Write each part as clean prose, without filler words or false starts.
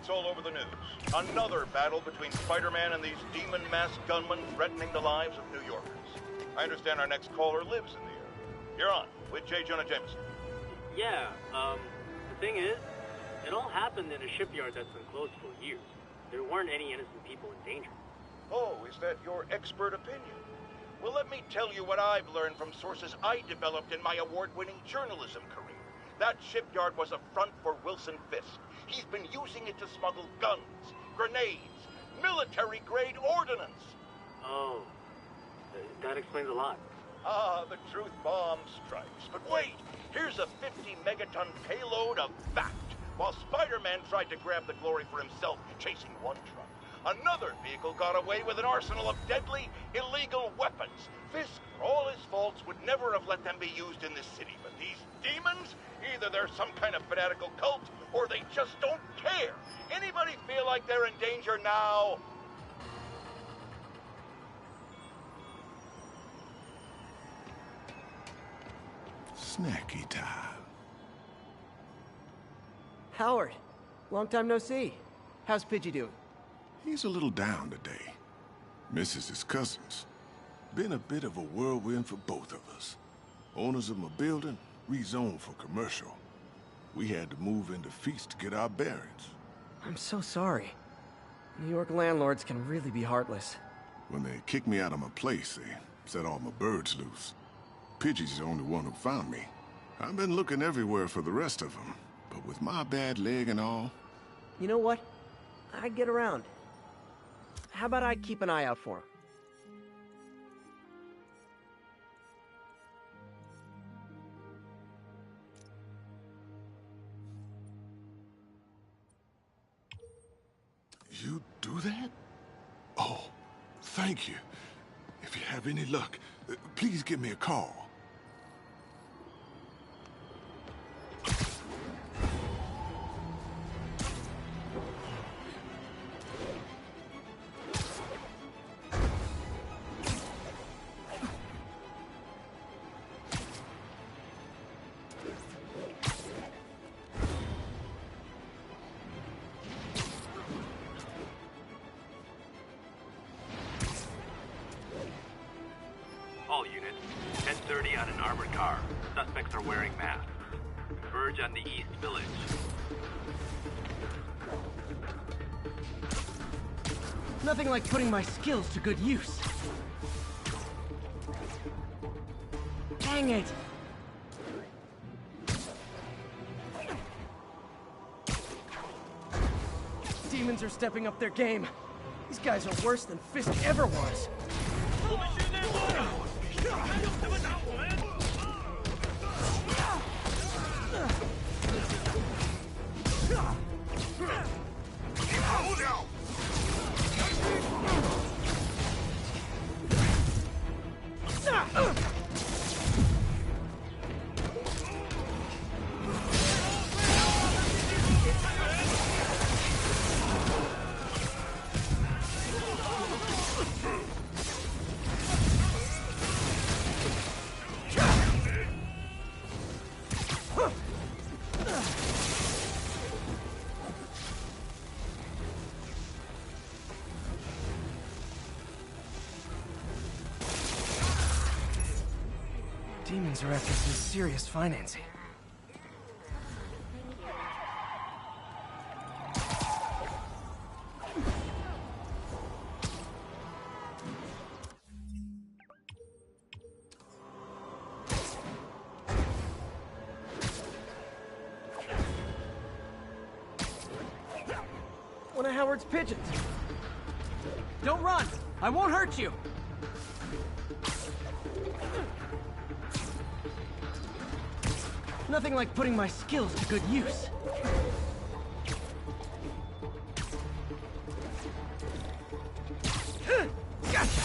It's all over the news. Another battle between Spider-Man and these demon-masked gunmen threatening the lives of New Yorkers. I understand our next caller lives in the area. You're on with J. Jonah Jameson. Yeah, the thing is, it all happened in a shipyard that's been closed for years. There weren't any innocent people in danger. Oh, is that your expert opinion? Well, let me tell you what I've learned from sources I developed in my award-winning journalism career. That shipyard was a front for Wilson Fisk. He's been using it to smuggle guns, grenades, military-grade ordnance. Oh, that explains a lot. Ah, the truth bomb strikes. But wait, here's a 50-megaton payload of fact. While Spider-Man tried to grab the glory for himself, chasing one truck, another vehicle got away with an arsenal of deadly, illegal weapons. Fisk, for all his faults, would never have let them be used in this city. But these demons, either they're some kind of fanatical cult, or they just don't care. Anybody feel like they're in danger now? Snacky time. Howard, long time no see. How's Pidgey doing? He's a little down today. Misses his cousins. Been a bit of a whirlwind for both of us. Owners of my building rezoned for commercial. We had to move into Feast to get our bearings. I'm so sorry. New York landlords can really be heartless. When they kicked me out of my place, they set all my birds loose. Pidgey's the only one who found me. I've been looking everywhere for the rest of them, but with my bad leg and all... You know what? I'd get around. How about I keep an eye out for him? You do that? Oh, thank you. If you have any luck, please give me a call. All units, 10:30 on an armored car. Suspects are wearing masks. Converge on the East Village. Nothing like putting my skills to good use. Dang it! Demons are stepping up their game. These guys are worse than Fisk ever was. Demons are after some serious financing. One of Howard's pigeons. Don't run! I won't hurt you! Nothing like putting my skills to good use. Gotcha!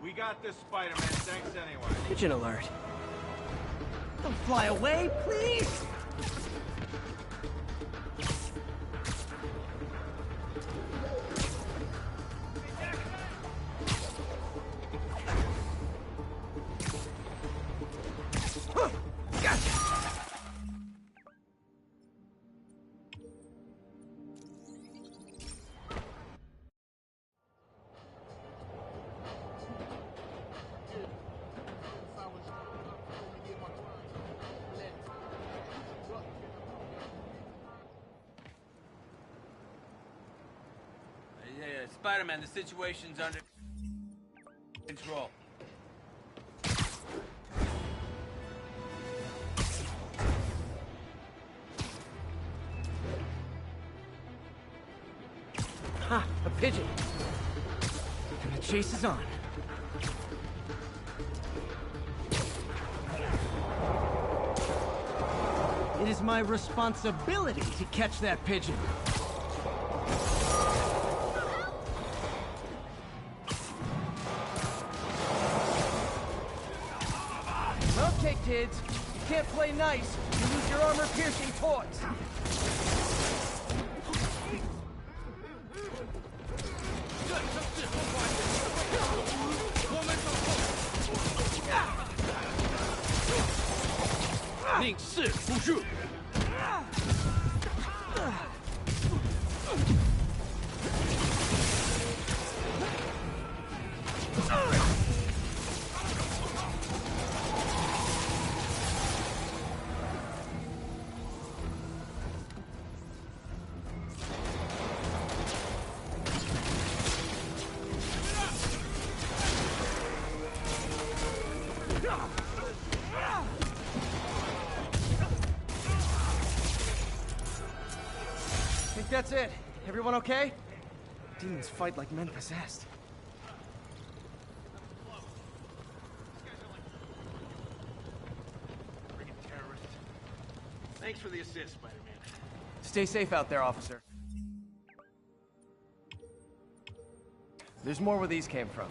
We got this, Spider-Man. Thanks anyway. Pigeon alert. Don't fly away, please! Spider-Man, the situation's under control. Ha! A pigeon! And the chase is on. It is my responsibility to catch that pigeon. Okay, kids. You can't play nice. You lose your armor-piercing toys. Think that's it. Everyone okay? Demons fight like men possessed. Friggin' terrorists. Thanks for the assist, Spider-Man. Stay safe out there, officer. There's more where these came from.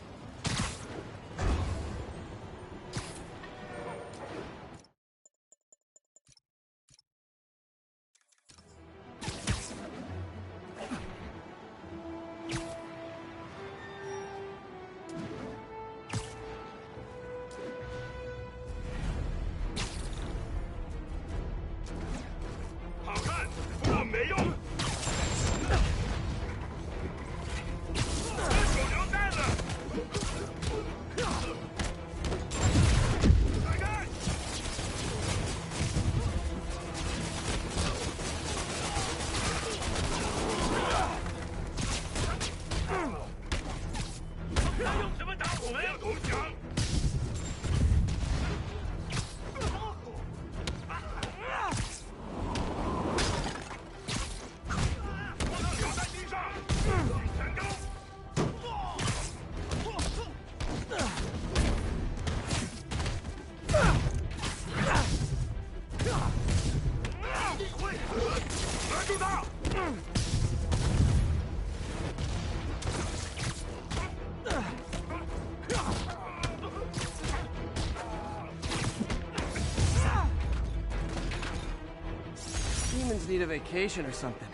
Demons need a vacation or something.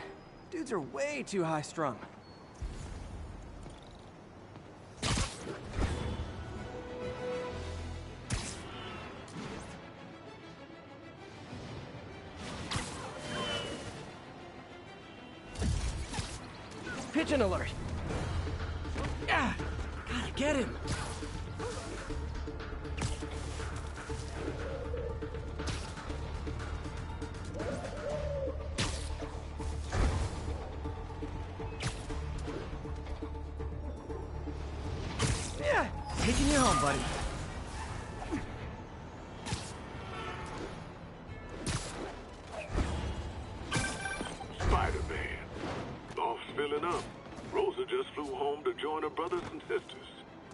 Dudes are way too high-strung. Pigeon alert! Ah, gotta get him! Yeah, taking you home, buddy. Spider-Man. Off filling up. Rosa just flew home to join her brothers and sisters.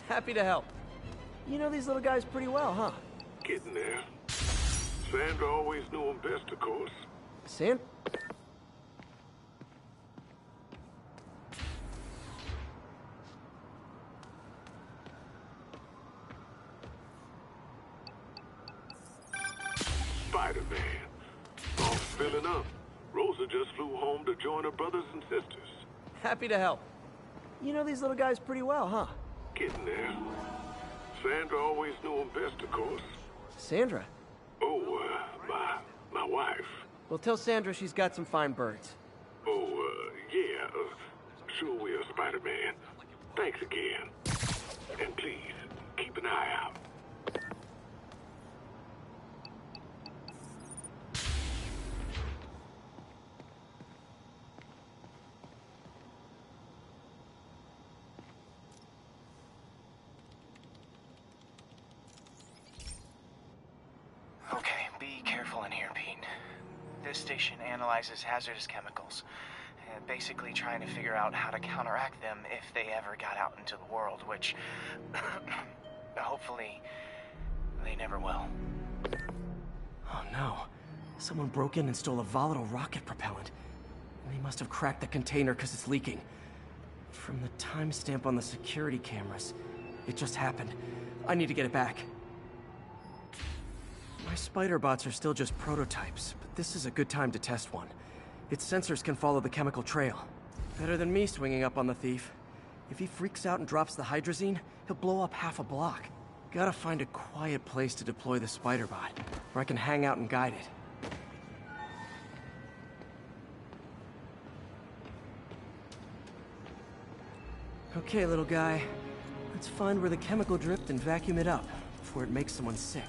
Happy to help. You know these little guys pretty well, huh? Getting there. Sandra always knew him best, of course. Sam? just flew home to join her brothers and sisters. Happy to help. You know these little guys pretty well, huh? Getting there. Sandra always knew him best, of course. Sandra? Oh, my wife. Well, tell Sandra she's got some fine birds. Oh, yeah. Sure will, Spider-Man. Thanks again. And please, keep an eye out. Okay, be careful in here, Pete. This station analyzes hazardous chemicals, basically trying to figure out how to counteract them if they ever got out into the world, which hopefully they never will. Oh no. Someone broke in and stole a volatile rocket propellant. And they must have cracked the container because it's leaking. From the timestamp on the security cameras, it just happened. I need to get it back. My spider bots are still just prototypes, but this is a good time to test one. Its sensors can follow the chemical trail. Better than me swinging up on the thief. If he freaks out and drops the hydrazine, he'll blow up half a block. Gotta find a quiet place to deploy the spider bot, where I can hang out and guide it. Okay, little guy. Let's find where the chemical dripped and vacuum it up before it makes someone sick.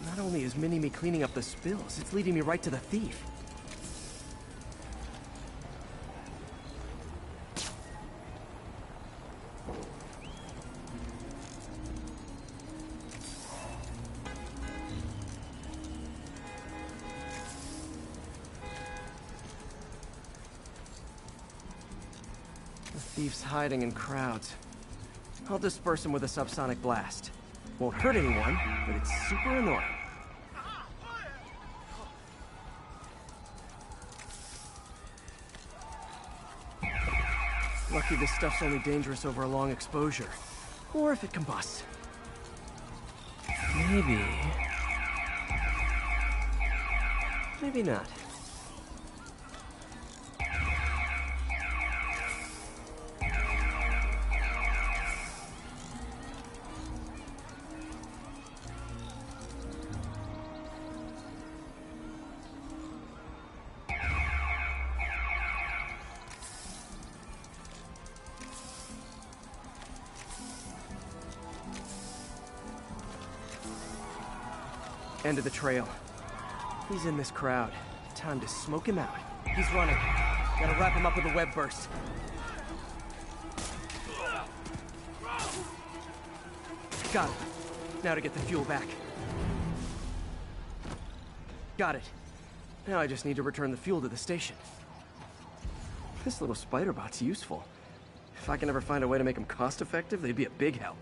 Not only is Mini-Me cleaning up the spills, it's leading me right to the thief. The thief's hiding in crowds. I'll disperse him with a subsonic blast. Won't hurt anyone, but it's super annoying. Lucky this stuff's only dangerous over a long exposure. Or if it combusts. Maybe... maybe not. End of the trail. He's in this crowd. Time to smoke him out. He's running. Gotta wrap him up with a web burst. Got it. Now to get the fuel back. Got it. Now I just need to return the fuel to the station. This little spider bot's useful. If I can ever find a way to make them cost-effective, they'd be a big help.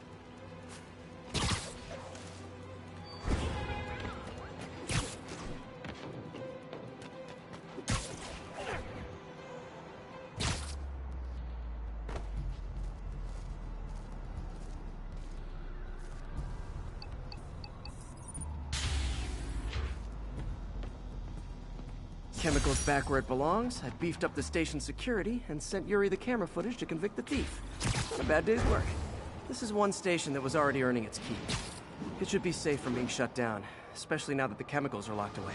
Chemicals back where it belongs. I beefed up the station's security and sent Youre the camera footage to convict the thief. Not a bad day's work. This is one station that was already earning its keep. It should be safe from being shut down, especially now that the chemicals are locked away.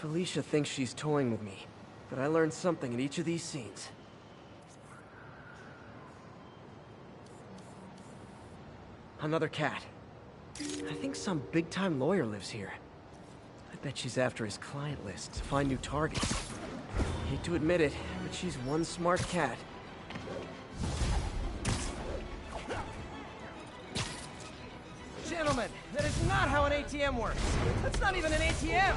Felicia thinks she's toying with me, but I learned something in each of these scenes. Another cat. I think some big-time lawyer lives here. I bet she's after his client list to find new targets. Hate to admit it, but she's one smart cat. Gentlemen, that is not how an ATM works. That's not even an ATM!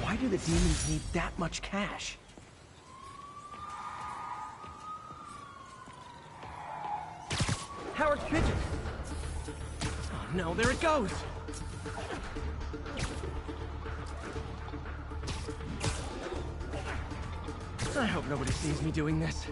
Why do the demons need that much cash? Howard's pigeon! Oh no, there it goes! I hope nobody sees me doing this.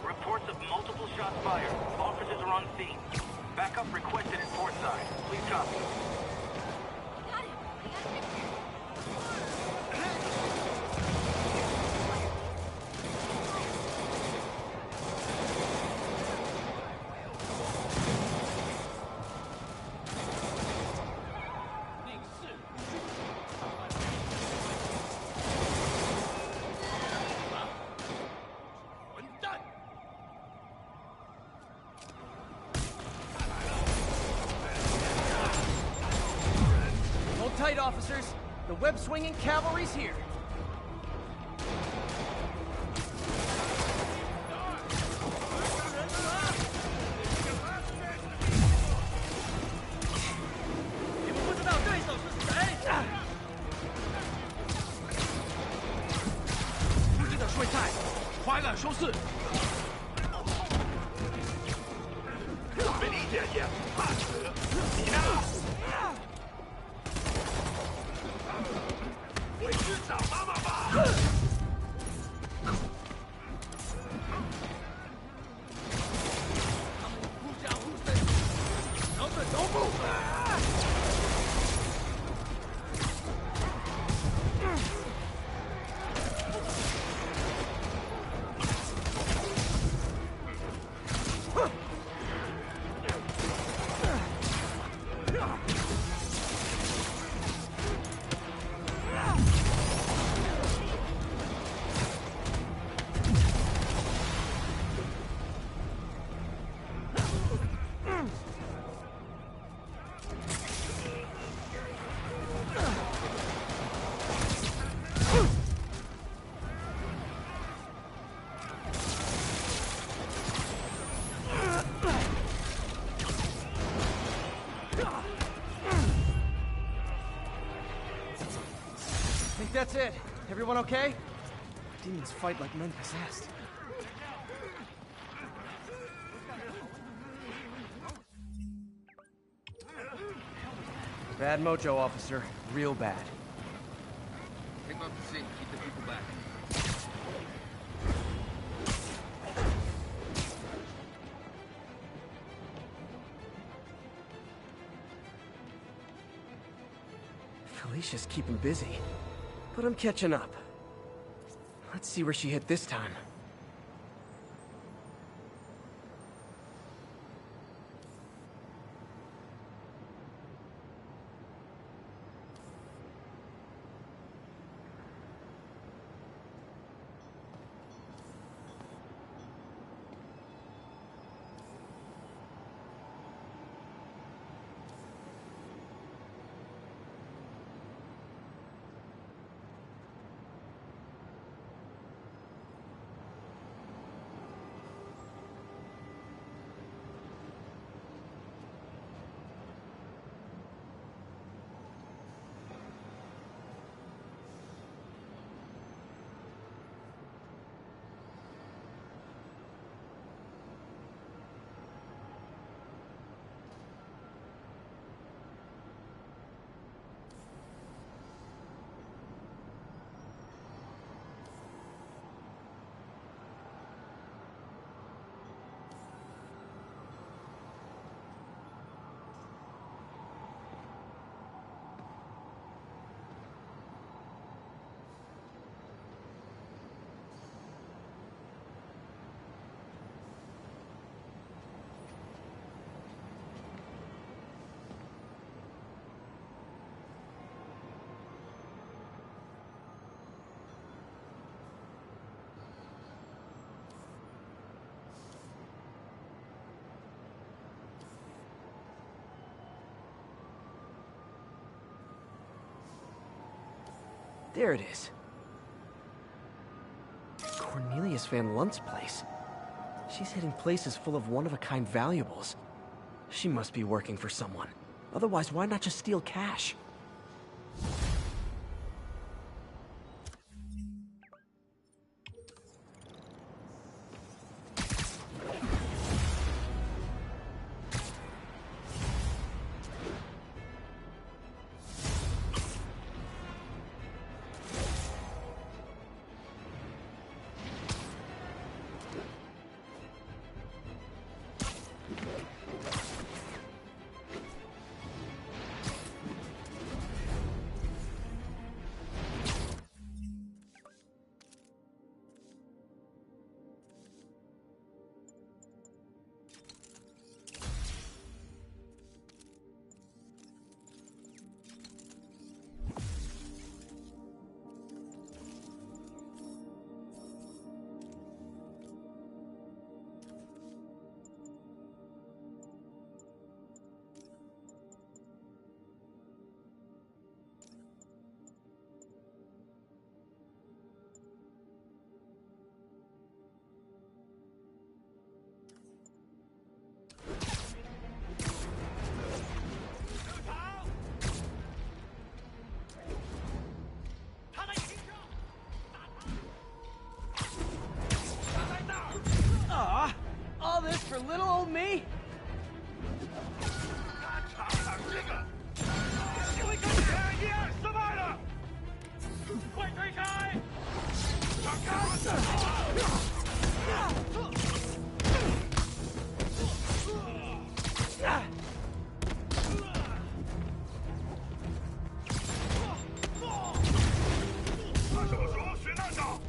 Reports of multiple shots fired. Officers are on scene. Backup requested at port side. Please copy. Got it. I got a picture. Tight, officers. The web-swinging cavalry's here. That's it. Everyone okay? Demons fight like men possessed. Bad mojo, officer. Real bad. Take off the seat. Keep the people back. Felicia's keeping busy. but I'm catching up. Let's see where she hit this time. There it is. Cornelius Van Lunt's place. She's hitting places full of one-of-a-kind valuables. She must be working for someone. Otherwise, why not just steal cash? All this for little old me? 尝尝这个，因为跟前一二失败了，快推开！让开！按这么说，学那招。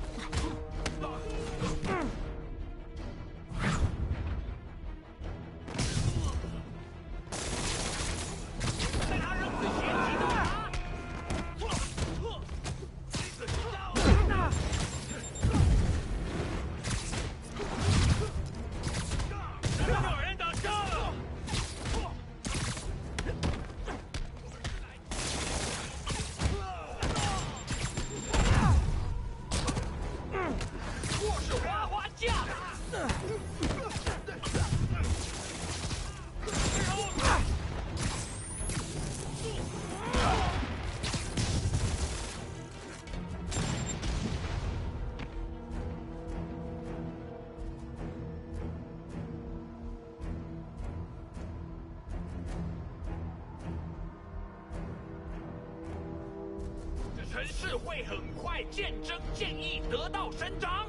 城市会很快见证正义得到伸张。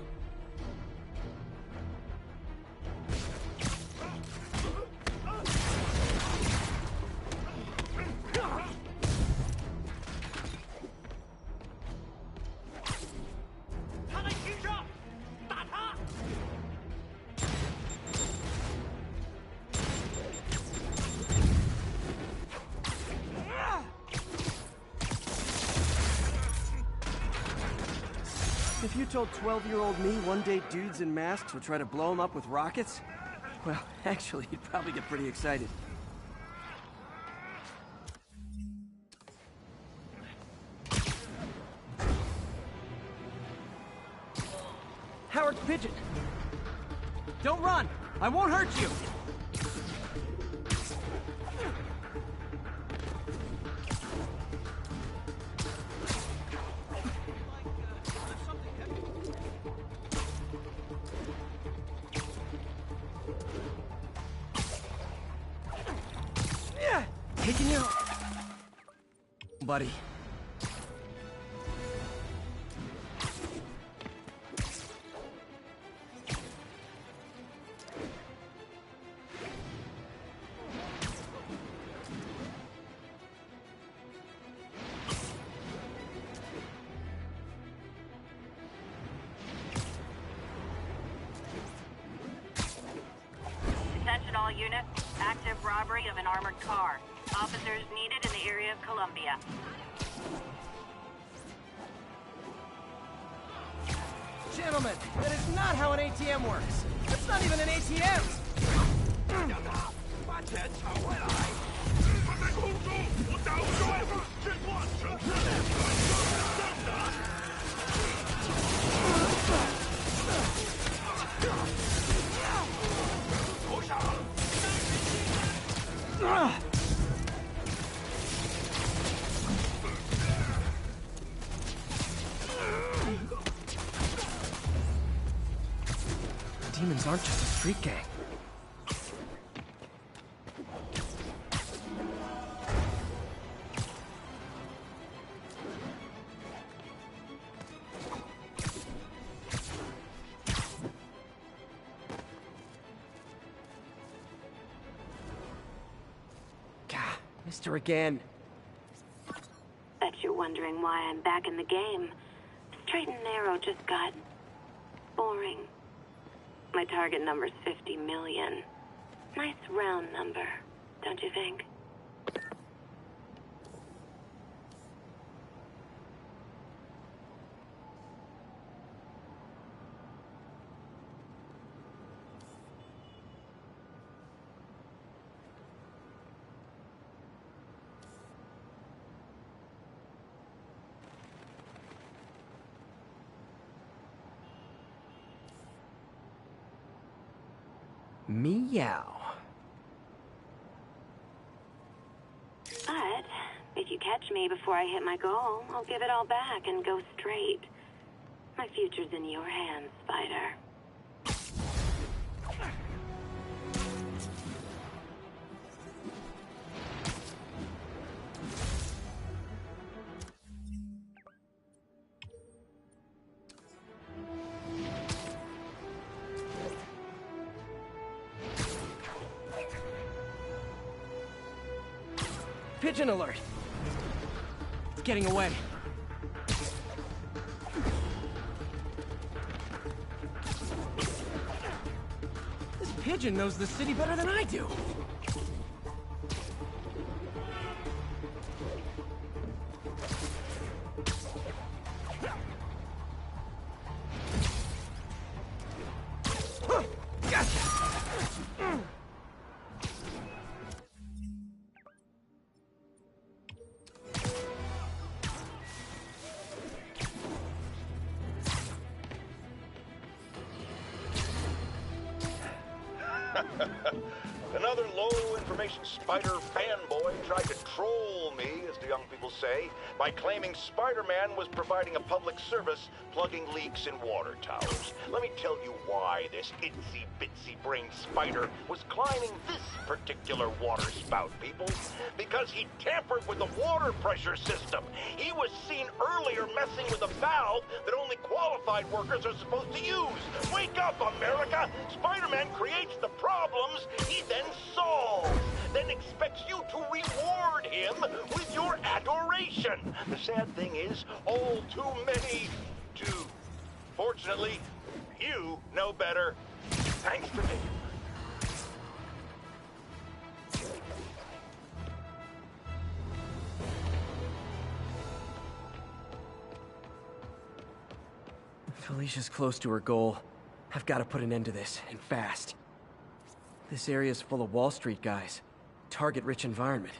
If you told 12-year-old me one day dudes in masks would try to blow him up with rockets, well, actually, he'd probably get pretty excited. Howard's pigeon! Don't run! I won't hurt you! Taking you, buddy. Attention all units. Active robbery of an armored car. Officers needed in the area of Columbia. Gentlemen, that is not how an ATM works. It's not even an ATM! Demons aren't just a street gang. Gah, missed her again. Bet you're wondering why I'm back in the game. Straight and narrow just got boring. My target number's 50 million. Nice round number, don't you think? Meow. But if you catch me before I hit my goal, I'll give it all back and go straight. My future's in your hands, Spider. Pigeon alert! It's getting away. This pigeon knows the city better than I do. Another low-information Spider fanboy tried to troll me, as the young people say, by claiming Spider-Man was providing a public service plugging leaks in water towers. Let me tell you why this itsy-bitsy-brain spider was climbing this particular water spout, people. Because he tampered with the water pressure system. He was seen earlier messing with a valve that only qualified workers are supposed to use. Wake up, America! Spider-Man creates the problems he then solves, then expects you to reward him with your adoration. The sad thing is, all too many do. Fortunately, you know better. Thanks to me. Felicia's close to her goal. I've got to put an end to this, and fast. This area's full of Wall Street guys. Target-rich environment.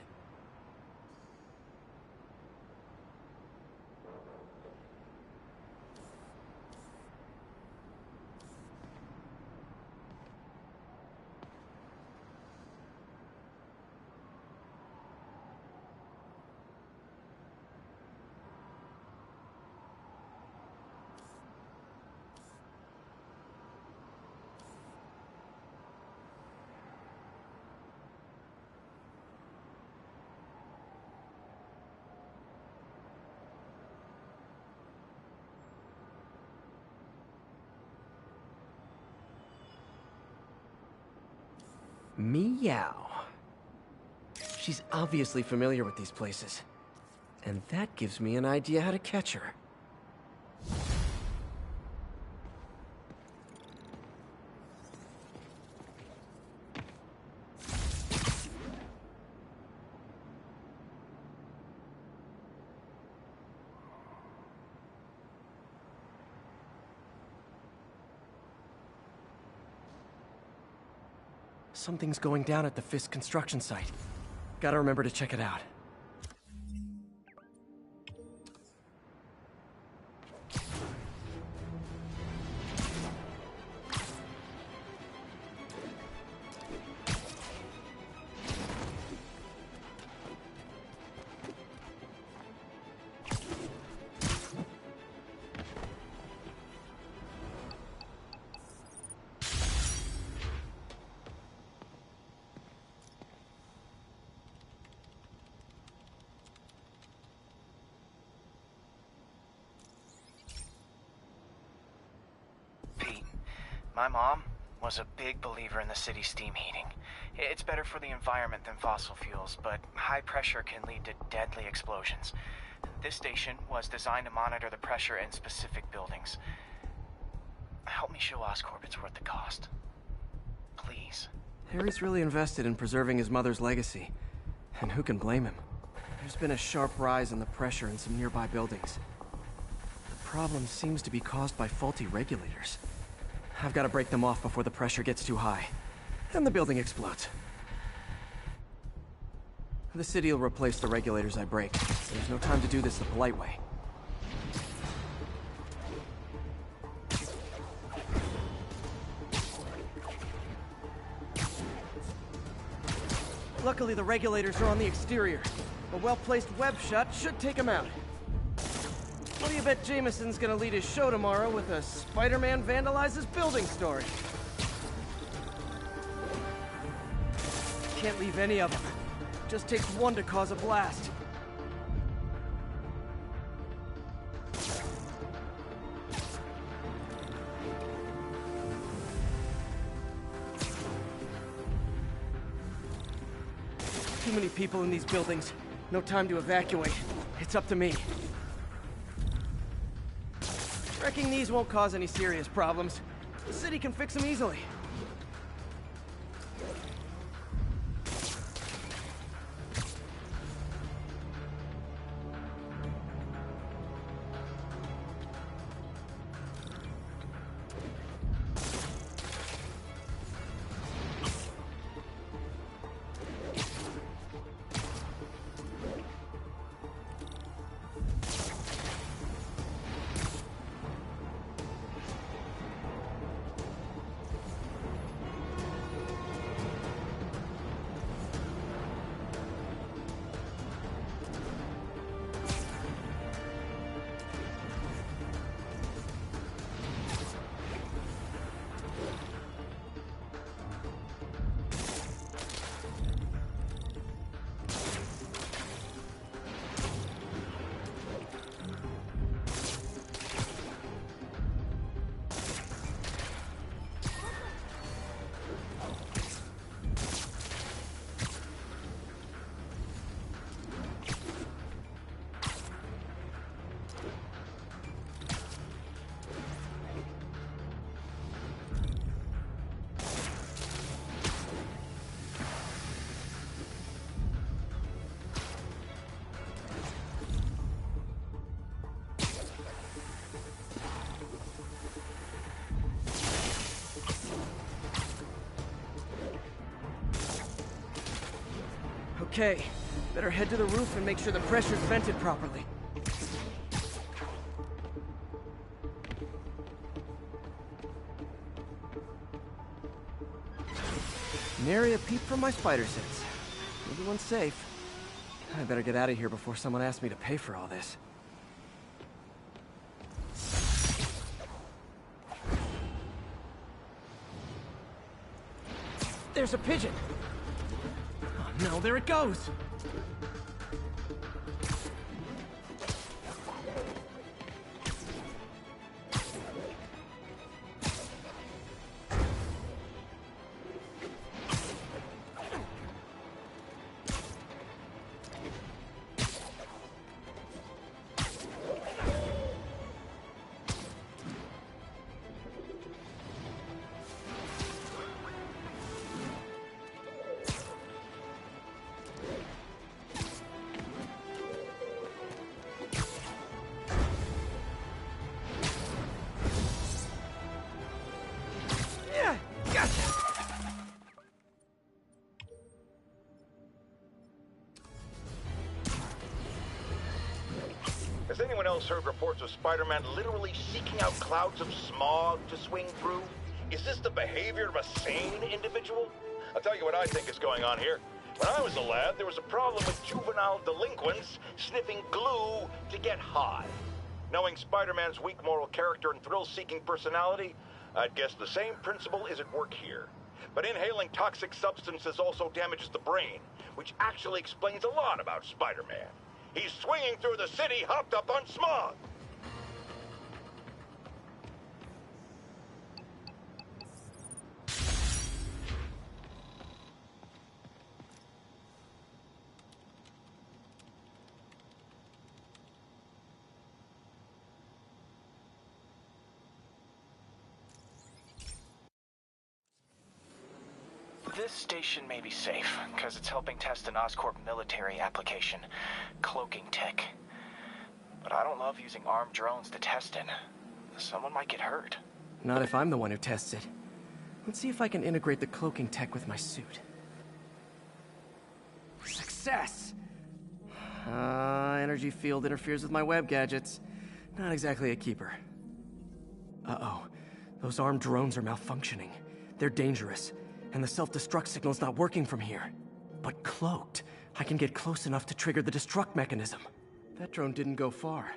Meow. She's obviously familiar with these places. And that gives me an idea how to catch her. Something's going down at the Fisk construction site. Gotta remember to check it out. My mom was a big believer in the city's steam heating. It's better for the environment than fossil fuels, but high pressure can lead to deadly explosions. This station was designed to monitor the pressure in specific buildings. Help me show Oscorp it's worth the cost. Please. Harry's really invested in preserving his mother's legacy. And who can blame him? There's been a sharp rise in the pressure in some nearby buildings. The problem seems to be caused by faulty regulators. I've got to break them off before the pressure gets too high. And the building explodes. The city will replace the regulators I break. There's no time to do this the polite way. Luckily, the regulators are on the exterior. A well-placed web shot should take them out. What do you bet Jameson's gonna lead his show tomorrow with a Spider-Man vandalizes building story? Can't leave any of them. Just takes one to cause a blast. Too many people in these buildings. No time to evacuate. It's up to me. Wrecking these won't cause any serious problems. The city can fix them easily. Okay, better head to the roof and make sure the pressure's vented properly. Nary a peep from my spider sense. Everyone's safe. I better get out of here before someone asks me to pay for all this. There's a pigeon! Oh no, there it goes! Has anyone else heard reports of Spider-Man literally seeking out clouds of smog to swing through? Is this the behavior of a sane individual? I'll tell you what I think is going on here. When I was a lad, there was a problem with juvenile delinquents sniffing glue to get high. Knowing Spider-Man's weak moral character and thrill-seeking personality, I'd guess the same principle is at work here. But inhaling toxic substances also damages the brain, which actually explains a lot about Spider-Man. He's swinging through the city hopped up on smog. This station may be safe, because it's helping test an Oscorp military application, cloaking tech. But I don't love using armed drones to test it. Someone might get hurt. Not if I'm the one who tests it. Let's see if I can integrate the cloaking tech with my suit. Success! Energy field interferes with my web gadgets. Not exactly a keeper. Uh-oh. Those armed drones are malfunctioning. They're dangerous. And the self-destruct signal's not working from here. But cloaked, I can get close enough to trigger the destruct mechanism. That drone didn't go far.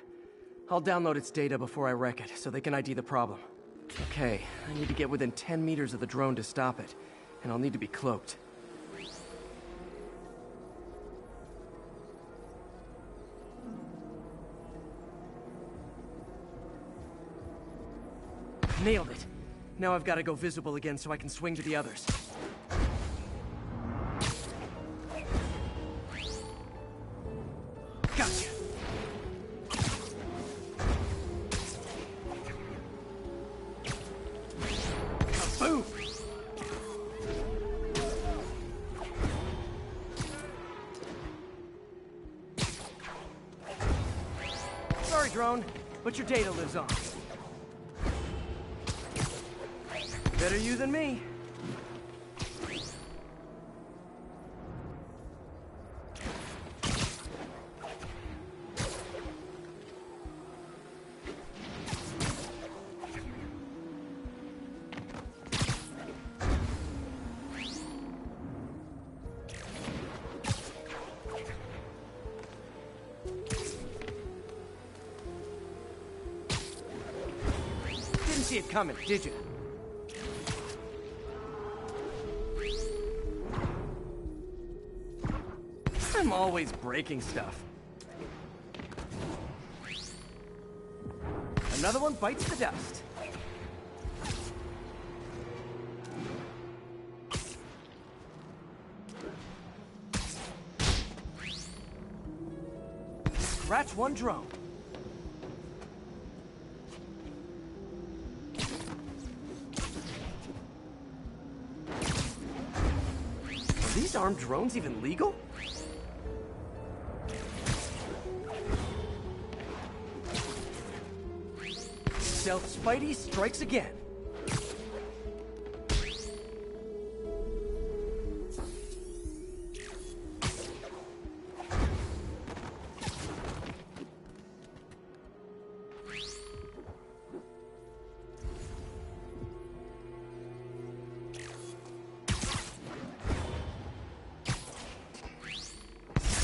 I'll download its data before I wreck it, so they can ID the problem. Okay, I need to get within 10 meters of the drone to stop it. And I'll need to be cloaked. Nailed it. Now I've got to go visible again so I can swing to the others. Gotcha. Kaboom! Sorry, drone, but your data lives on. Better you than me. Didn't see it coming, did you? I'm always breaking stuff. Another one bites the dust. Scratch one drone. Are these armed drones even legal? Stealth Spidey strikes again.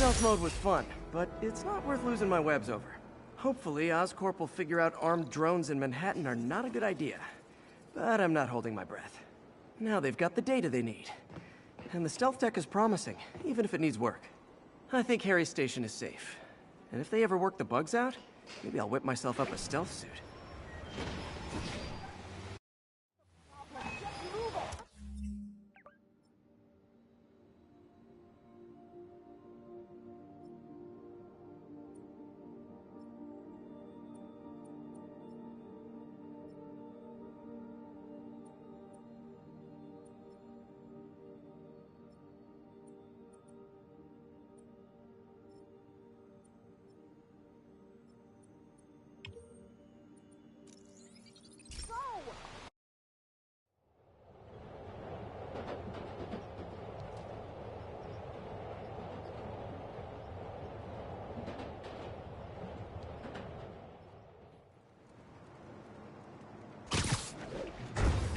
Stealth mode was fun, but it's not worth losing my webs over. Hopefully, Oscorp will figure out armed drones in Manhattan are not a good idea. But I'm not holding my breath. Now they've got the data they need. And the stealth tech is promising, even if it needs work. I think Harry's station is safe. And if they ever work the bugs out, maybe I'll whip myself up a stealth suit.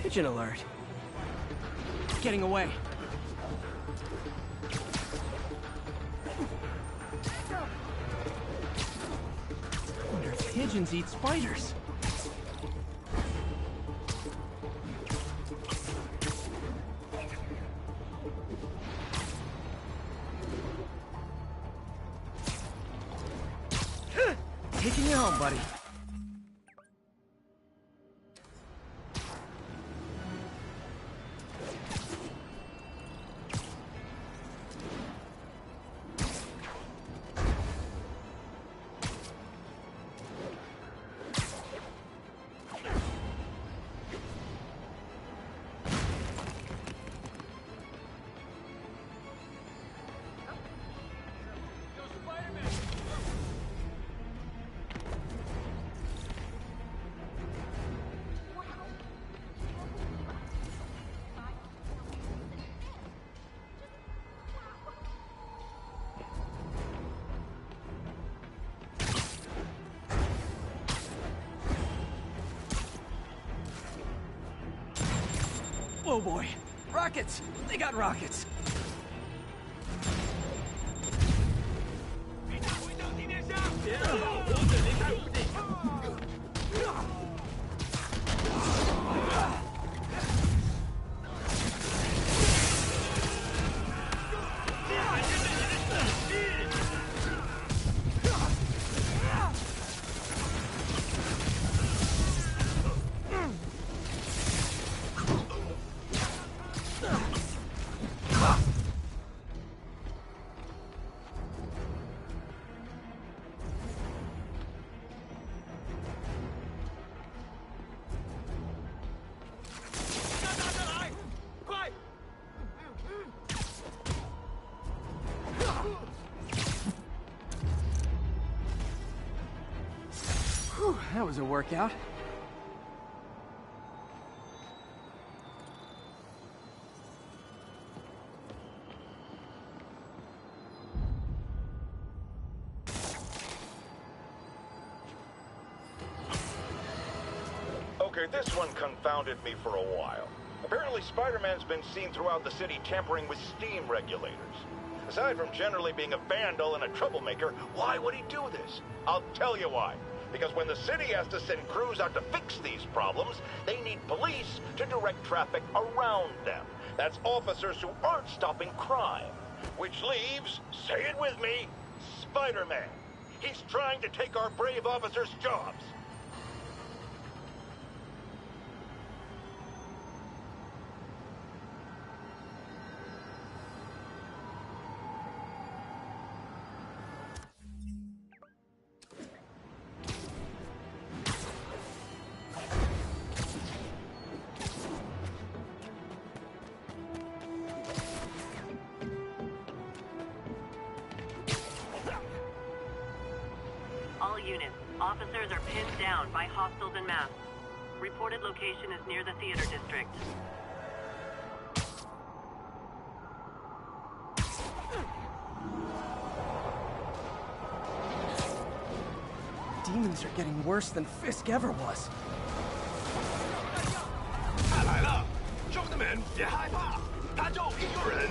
Pigeon alert. Getting away. Wonder if pigeons eat spiders. Taking you home, buddy. Oh boy, rockets! They got rockets! Whew, that was a workout. Okay, this one confounded me for a while. Apparently Spider-Man's been seen throughout the city tampering with steam regulators. Aside from generally being a vandal and a troublemaker, why would he do this? I'll tell you why. Because when the city has to send crews out to fix these problems, they need police to direct traffic around them. That's officers who aren't stopping crime. Which leaves, say it with me, Spider-Man. He's trying to take our brave officers' jobs. All units, officers are pinned down by hostiles en masse. Reported location is near the theater district. Demons are getting worse than Fisk ever was. 他来了，兄弟们别害怕，他就一个人。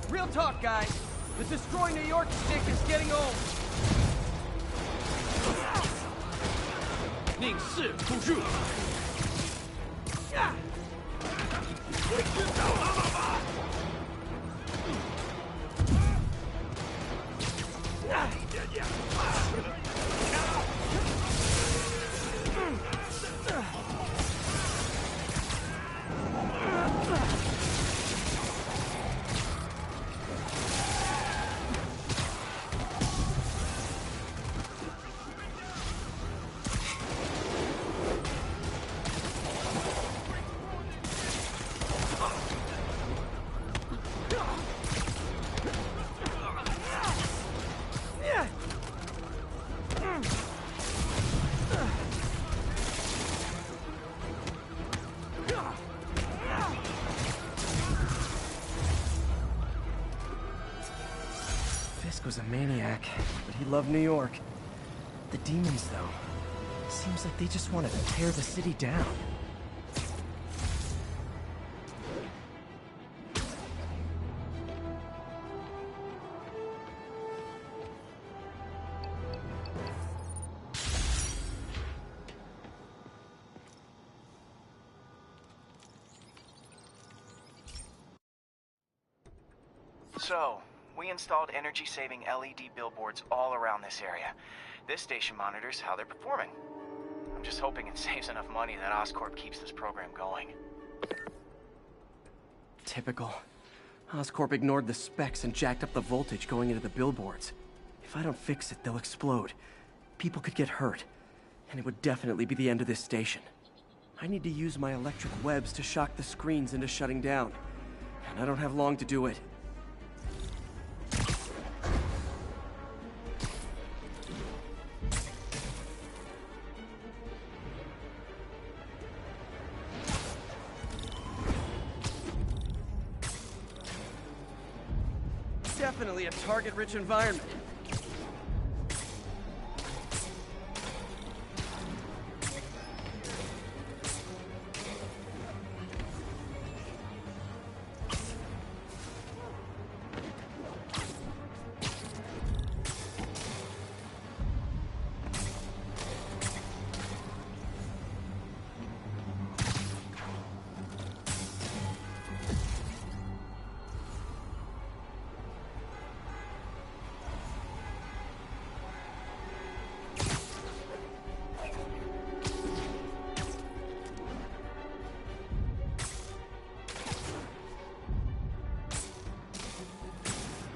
Real talk, guys. The Destroy New York stick is getting old. 宁氏不入。Fisk was a maniac, but he loved New York. The demons, though, seems like they just want to tear the city down. So, we installed energy-saving LED billboards all around this area. This station monitors how they're performing. I'm just hoping it saves enough money that Oscorp keeps this program going. Typical. Oscorp ignored the specs and jacked up the voltage going into the billboards. If I don't fix it, they'll explode. People could get hurt. And it would definitely be the end of this station. I need to use my electric webs to shock the screens into shutting down. And I don't have long to do it. Definitely a target-rich environment.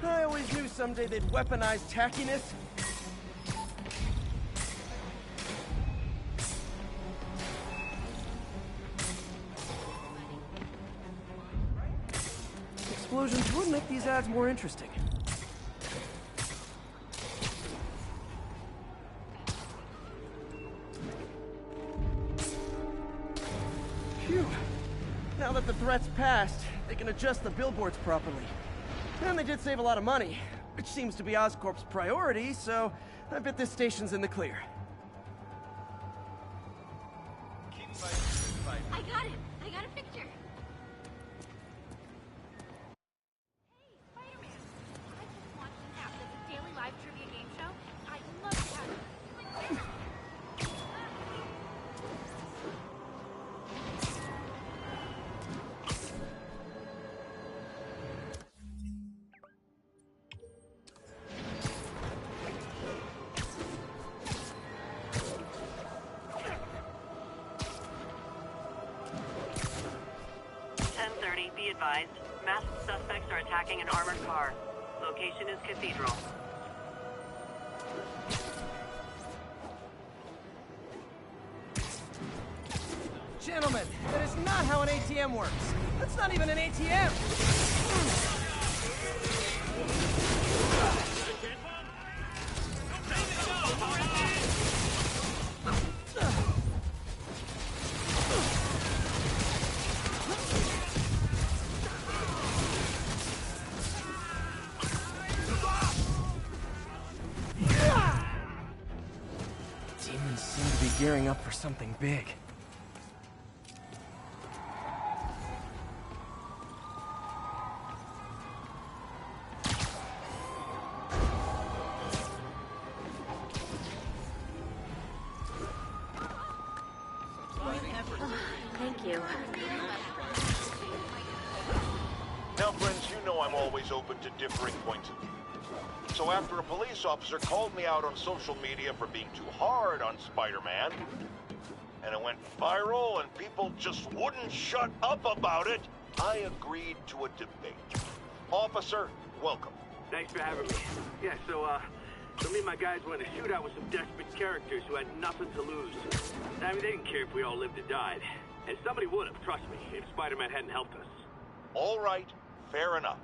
I always knew someday they'd weaponize tackiness. Explosions would make these ads more interesting. Phew. Now that the threat's passed, they can adjust the billboards properly. And they did save a lot of money, which seems to be Oscorp's priority, so I bet this station's in the clear. I got it! I got a picture! Hey, Spider-Man! I just watched an app that's a daily live trivia game show. I'd love to have you. Be advised, masked suspects are attacking an armored car. Location is Cathedral. Gentlemen, that is not how an ATM works. That's not even an ATM! Demons seem to be gearing up for something big. always open to differing points of view. So after a police officer called me out on social media for being too hard on Spider-Man, and it went viral and people just wouldn't shut up about it, I agreed to a debate. Officer, welcome. Thanks for having me. Yeah, so me and my guys went in a shootout with some desperate characters who had nothing to lose. I mean, they didn't care if we all lived or died. And somebody would have, trust me, if Spider-Man hadn't helped us. All right, fair enough.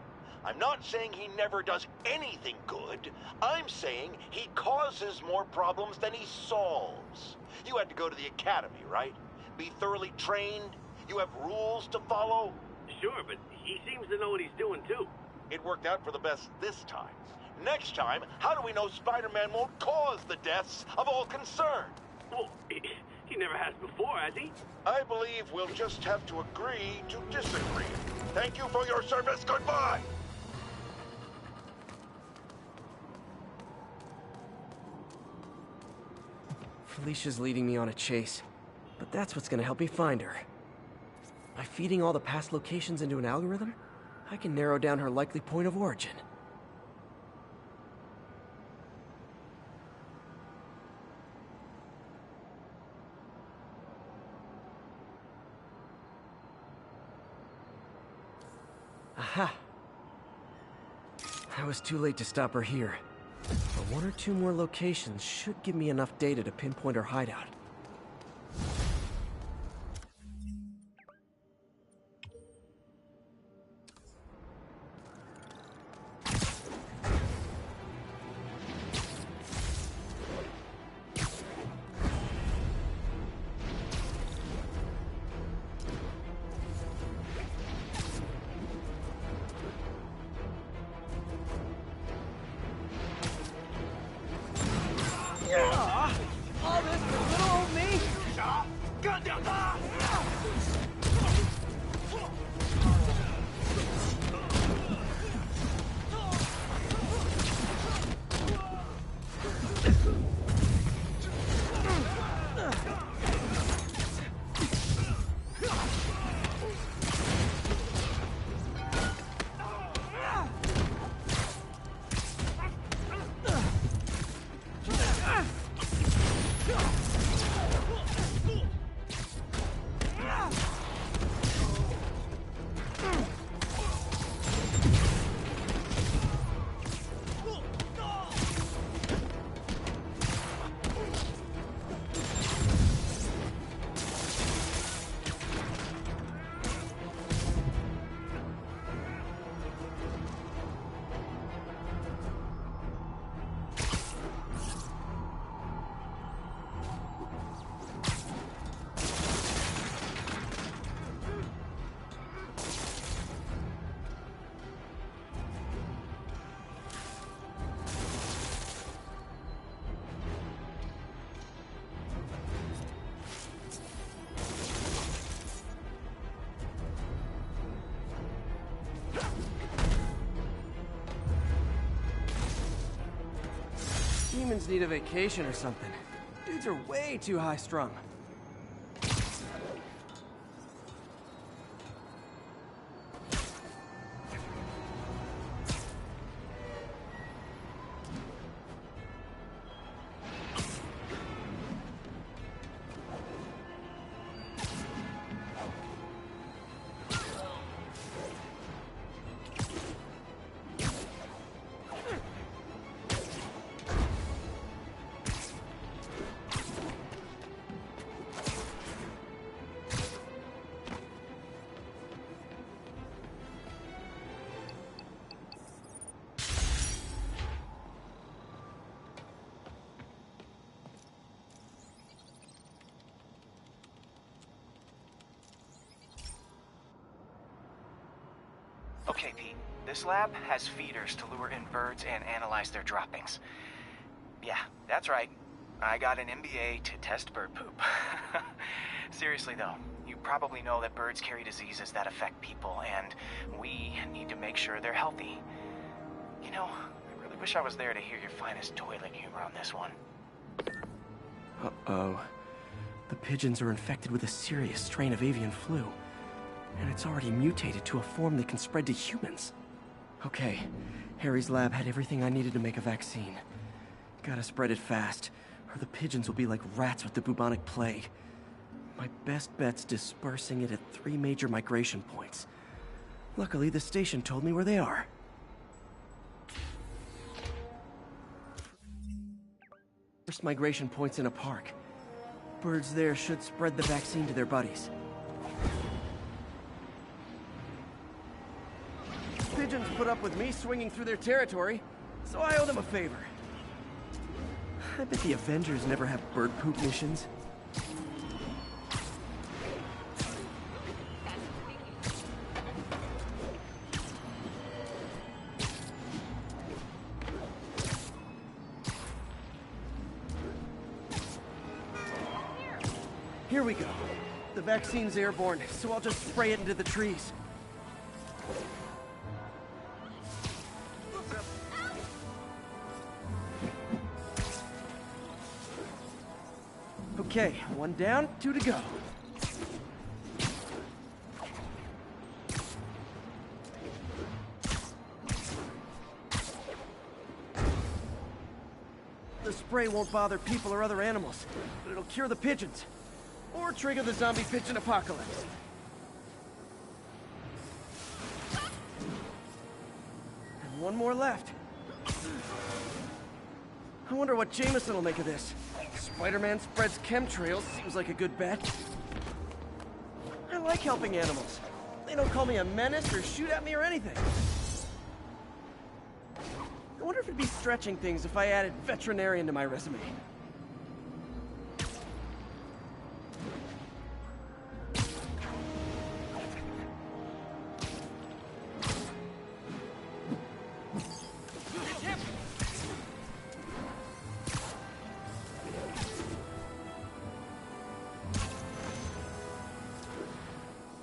I'm not saying he never does anything good. I'm saying he causes more problems than he solves. You had to go to the academy, right? Be thoroughly trained? You have rules to follow? Sure, but he seems to know what he's doing, too. It worked out for the best this time. Next time, how do we know Spider-Man won't cause the deaths of all concerned? Well, he never has before, has he? I believe we'll just have to agree to disagree. Thank you for your service. Goodbye! Felicia's leading me on a chase, but that's what's gonna help me find her. By feeding all the past locations into an algorithm, I can narrow down her likely point of origin. Aha! I was too late to stop her here. But one or two more locations should give me enough data to pinpoint her hideout. All this for little old me? Demons need a vacation or something. Dudes are way too high-strung. Okay, Pete. This lab has feeders to lure in birds and analyze their droppings. Yeah, that's right. I got an MBA to test bird poop. Seriously though, you probably know that birds carry diseases that affect people, and we need to make sure they're healthy. You know, I really wish I was there to hear your finest toilet humor on this one. Uh-oh. The pigeons are infected with a serious strain of avian flu. And it's already mutated to a form that can spread to humans. Okay, Harry's lab had everything I needed to make a vaccine. Gotta spread it fast, or the pigeons will be like rats with the bubonic plague. My best bet's dispersing it at 3 major migration points. Luckily, the station told me where they are. First migration point's in a park. Birds there should spread the vaccine to their buddies. Pigeons put up with me swinging through their territory, so I owe them a favor. I bet the Avengers never have bird poop missions. Here we go. The vaccine's airborne, so I'll just spray it into the trees. Okay, 1 down, 2 to go. The spray won't bother people or other animals, but it'll cure the pigeons. Or trigger the zombie pigeon apocalypse. And 1 more left. I wonder what Jameson will make of this. Spider-Man spreads chemtrails, seems like a good bet. I like helping animals. They don't call me a menace or shoot at me or anything. I wonder if it'd be stretching things if I added veterinarian to my resume.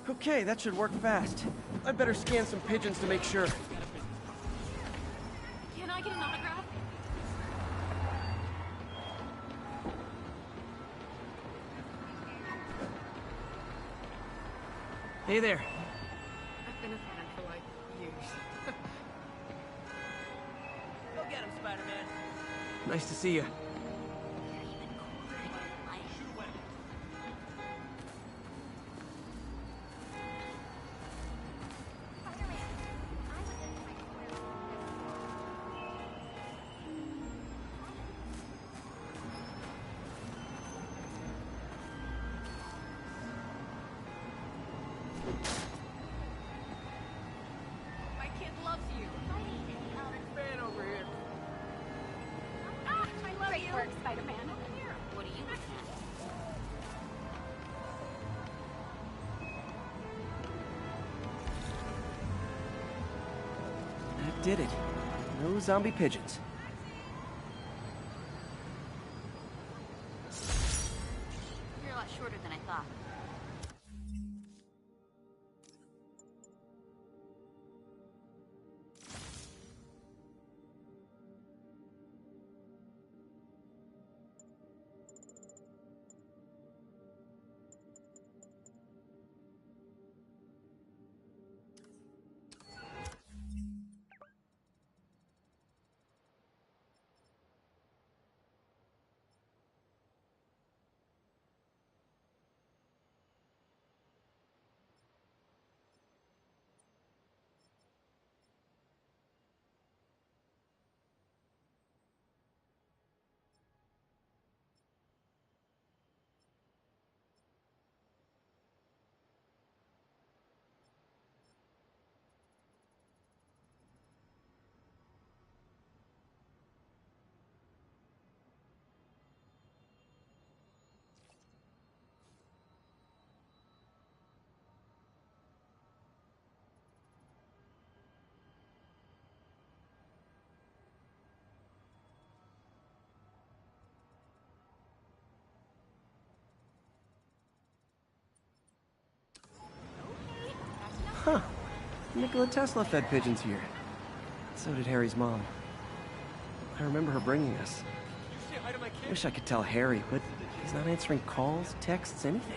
Okay, that should work fast. I'd better scan some pigeons to make sure. Can I get an autograph? Hey there. I've been a fan for like years. Go get him, Spider-Man. Nice to see you. My kid loves you. Fan over here. Ah, I love Great work, Spider-Man. What are you looking at? That did it. No zombie pigeons. You're a lot shorter than I thought. Huh. Nikola Tesla fed pigeons here. So did Harry's mom. I remember her bringing us. Wish I could tell Harry, but he's not answering calls, texts, anything.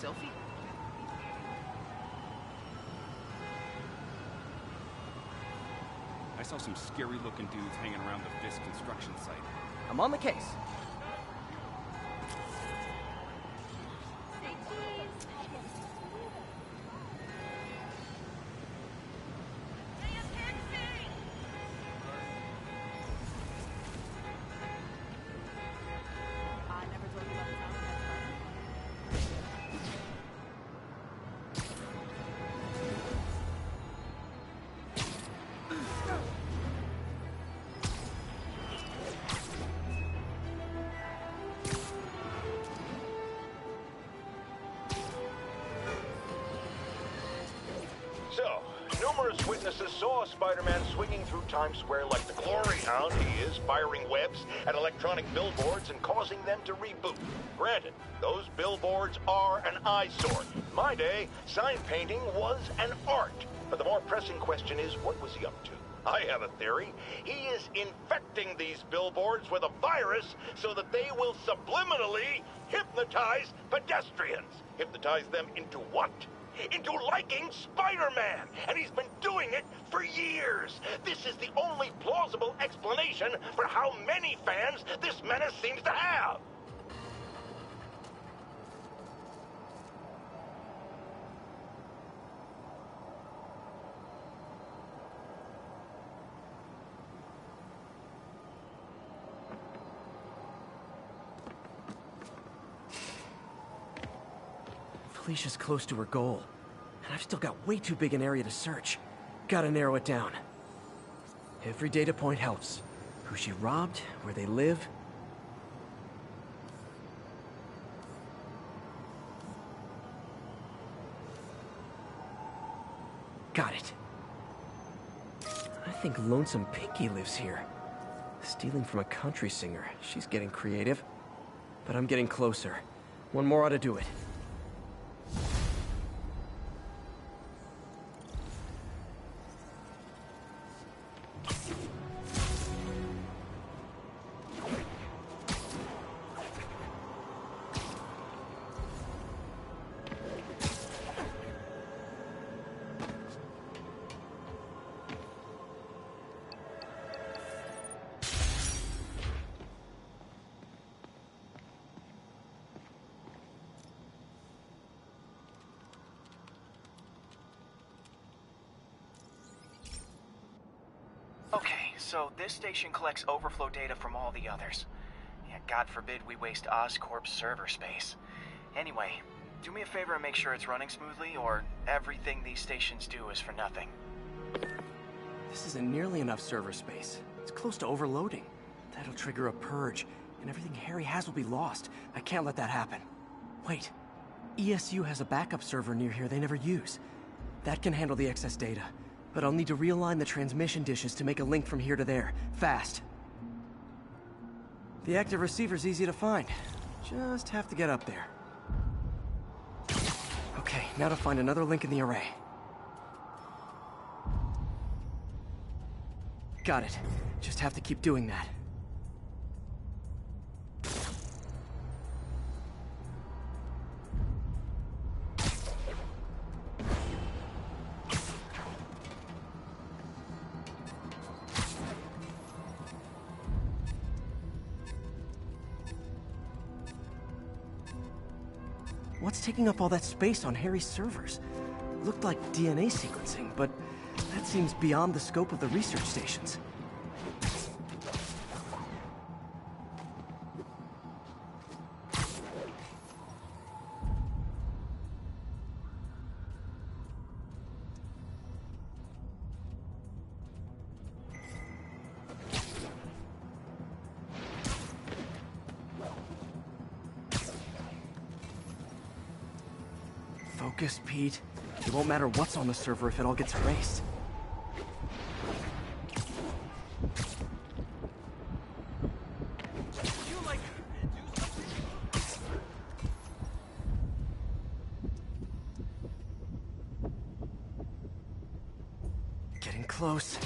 selfie? I saw some scary-looking dudes hanging around the Fisk construction site. I'm on the case. Say cheese. I never told you about the town that's So, numerous witnesses saw Spider-Man swinging through Times Square like the glory hound he is, firing webs at electronic billboards and causing them to reboot. Granted, those billboards are an eyesore. In my day, sign painting was an art. But the more pressing question is, what was he up to? I have a theory. He is infecting these billboards with a virus so that they will subliminally hypnotize pedestrians. Hypnotize them into what? Into liking Spider-Man! And he's been doing it for years! This is the only plausible explanation for how many fans this menace seems to have! Felicia's close to her goal, and I've still got way too big an area to search. Gotta narrow it down. Every data point helps. Who she robbed, where they live. Got it. I think Lonesome Pinky lives here. Stealing from a country singer. She's getting creative. But I'm getting closer. One more ought to do it. Okay, so this station collects overflow data from all the others. Yeah, God forbid we waste Oscorp's server space. Anyway, do me a favor and make sure it's running smoothly, or everything these stations do is for nothing. This isn't nearly enough server space. It's close to overloading. That'll trigger a purge, and everything Harry has will be lost. I can't let that happen. Wait. ESU has a backup server near here they never use. That can handle the excess data. But I'll need to realign the transmission dishes to make a link from here to there. Fast. The active receiver's easy to find. Just have to get up there. Okay, now to find another link in the array. Got it. Just have to keep doing that. What's taking up all that space on Harry's servers? Looked like DNA sequencing, but that seems beyond the scope of the research stations. Focus, Pete. It won't matter what's on the server if it all gets erased. Getting close.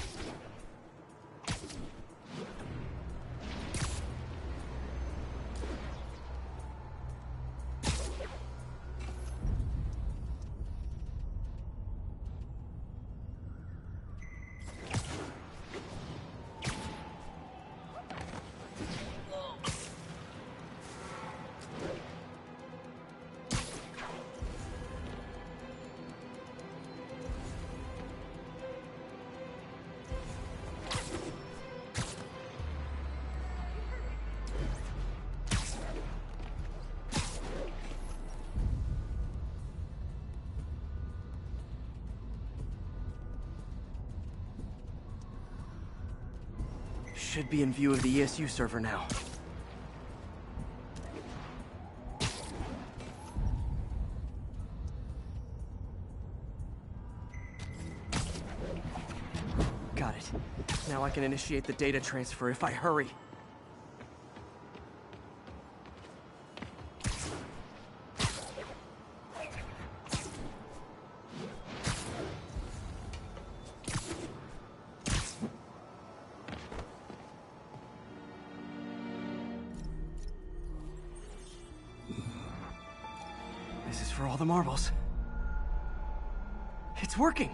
Should be in view of the ESU server now. Got it. Now I can initiate the data transfer if I hurry. This is for all the marbles. It's working!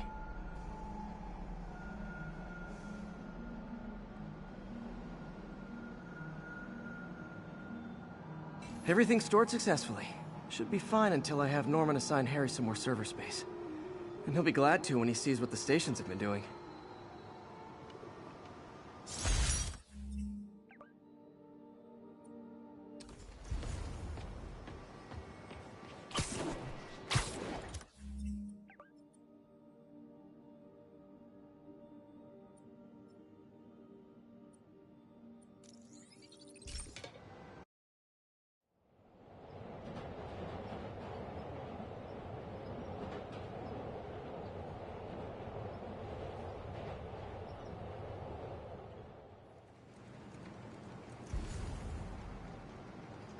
Everything stored successfully. Should be fine until I have Norman assign Harry some more server space. And he'll be glad to when he sees what the stations have been doing.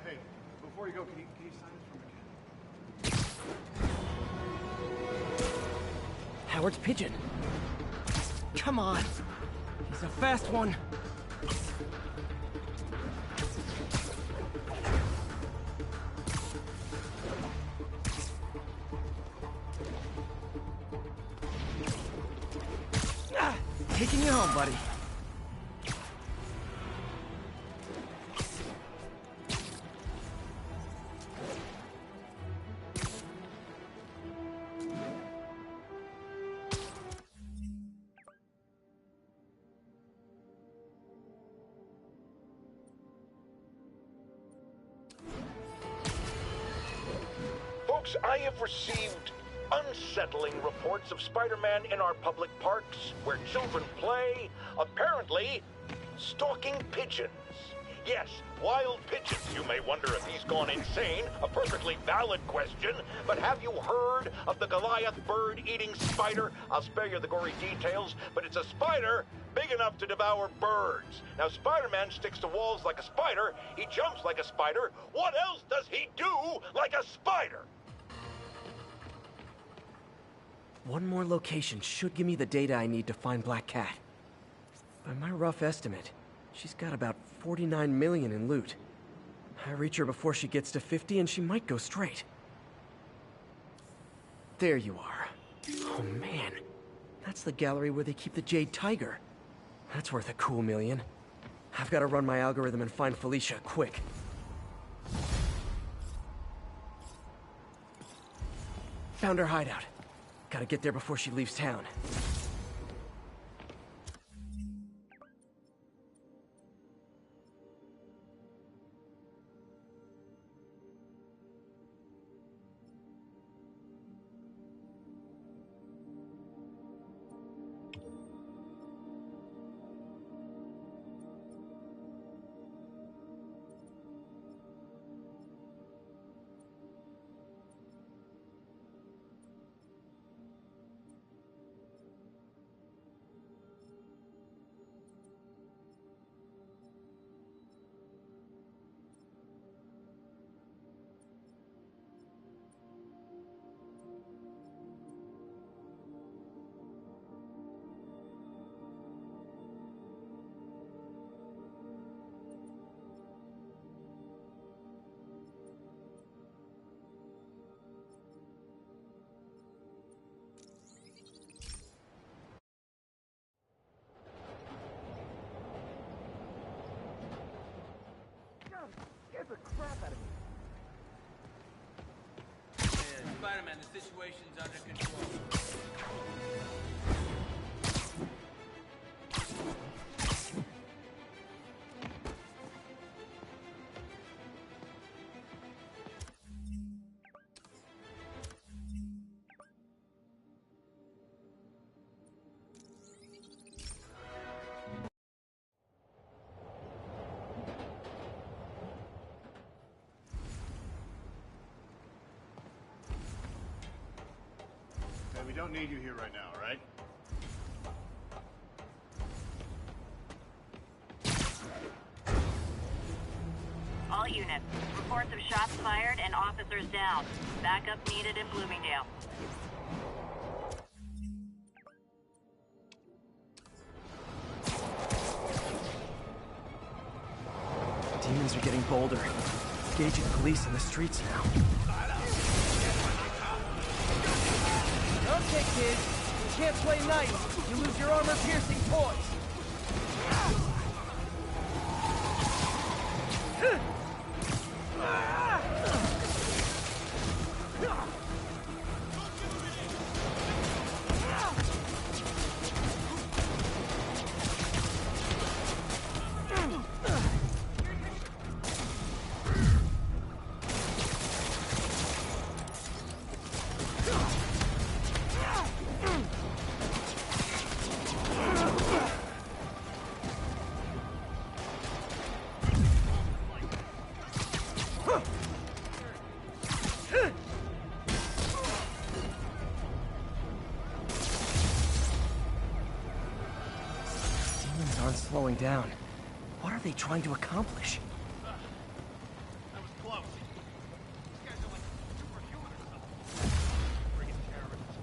Hey, before you go, can you sign this for me? Howard's pigeon. Come on. He's a fast one. Taking you home, buddy. Folks, I have received unsettling reports of Spider-Man in our public parks, where children play, apparently stalking pigeons. Yes, wild pigeons. You may wonder if he's gone insane. A perfectly valid question. But have you heard of the Goliath bird-eating spider? I'll spare you the gory details, but it's a spider big enough to devour birds. Now, Spider-Man sticks to walls like a spider. He jumps like a spider. What else does he do like a spider? One more location should give me the data I need to find Black Cat. By my rough estimate, she's got about 49 million in loot. I reach her before she gets to 50 and she might go straight. There you are. Oh man, that's the gallery where they keep the Jade Tiger. That's worth a cool million. I've got to run my algorithm and find Felicia, quick. Found her hideout. Gotta get there before she leaves town. The crap out of me. Yeah, Spider-Man, the situation's under control. we don't need you here right now, all right? All units, reports of shots fired and officers down. Backup needed in Bloomingdale. Demons are getting bolder. Engaging police in the streets now. Okay, kids. You can't play nice. You lose your armor-piercing toys. Slowing down. What are they trying to accomplish? That was close. These guys are like superhuman or something. Friggin' terrorists.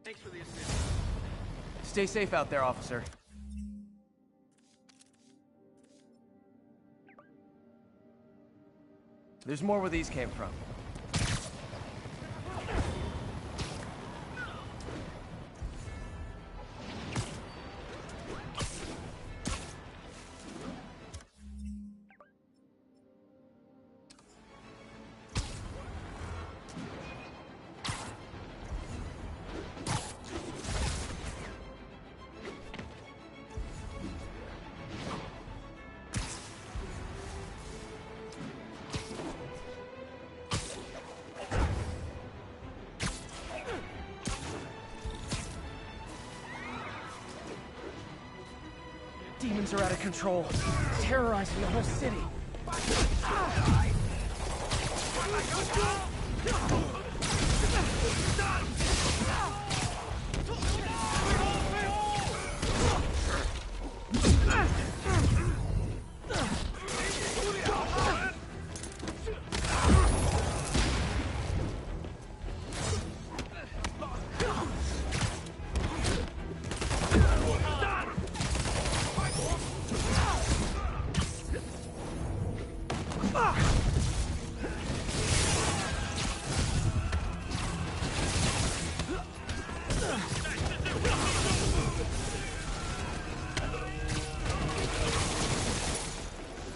Thanks for the assist. Stay safe out there, officer. There's more where these came from. Demons are out of control, terrorizing the whole city.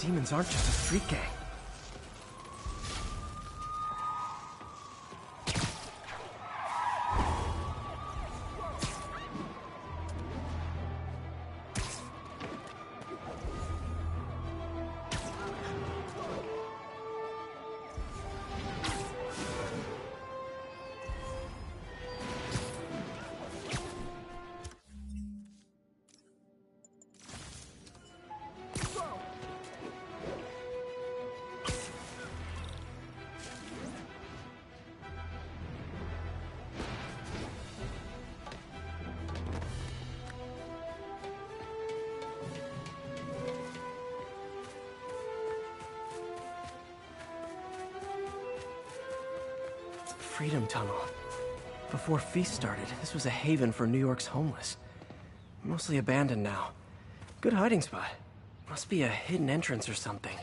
Demons aren't just a street gang. Freedom Tunnel. Before Feast started, this was a haven for New York's homeless. Mostly abandoned now. Good hiding spot. Must be a hidden entrance or something.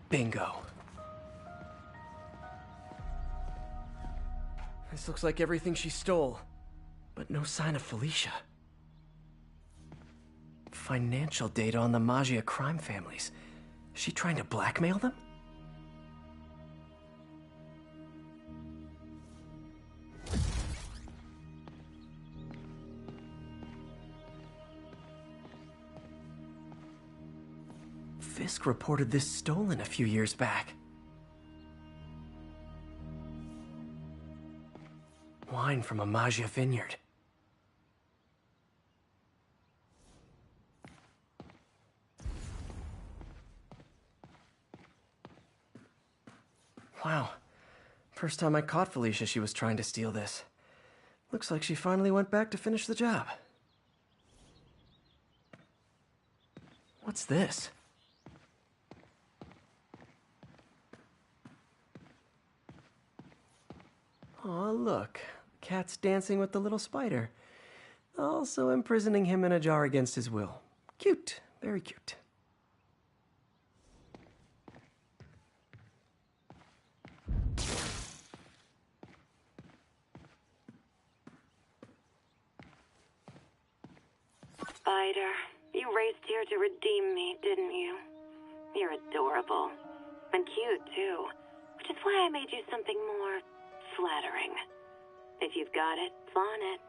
Bingo. This looks like everything she stole, but no sign of Felicia. Financial data on the Maggia crime families. Is she trying to blackmail them? Fisk reported this stolen a few years back. Wine from a Maggia vineyard. Wow. First time I caught Felicia, she was trying to steal this. Looks like she finally went back to finish the job. What's this? Aw, look. The cat's dancing with the little spider. Also imprisoning him in a jar against his will. Cute. Very cute. Spider, you raced here to redeem me, didn't you? You're adorable. And cute, too. Which is why I made you something more flattering. If you've got it, flaunt it.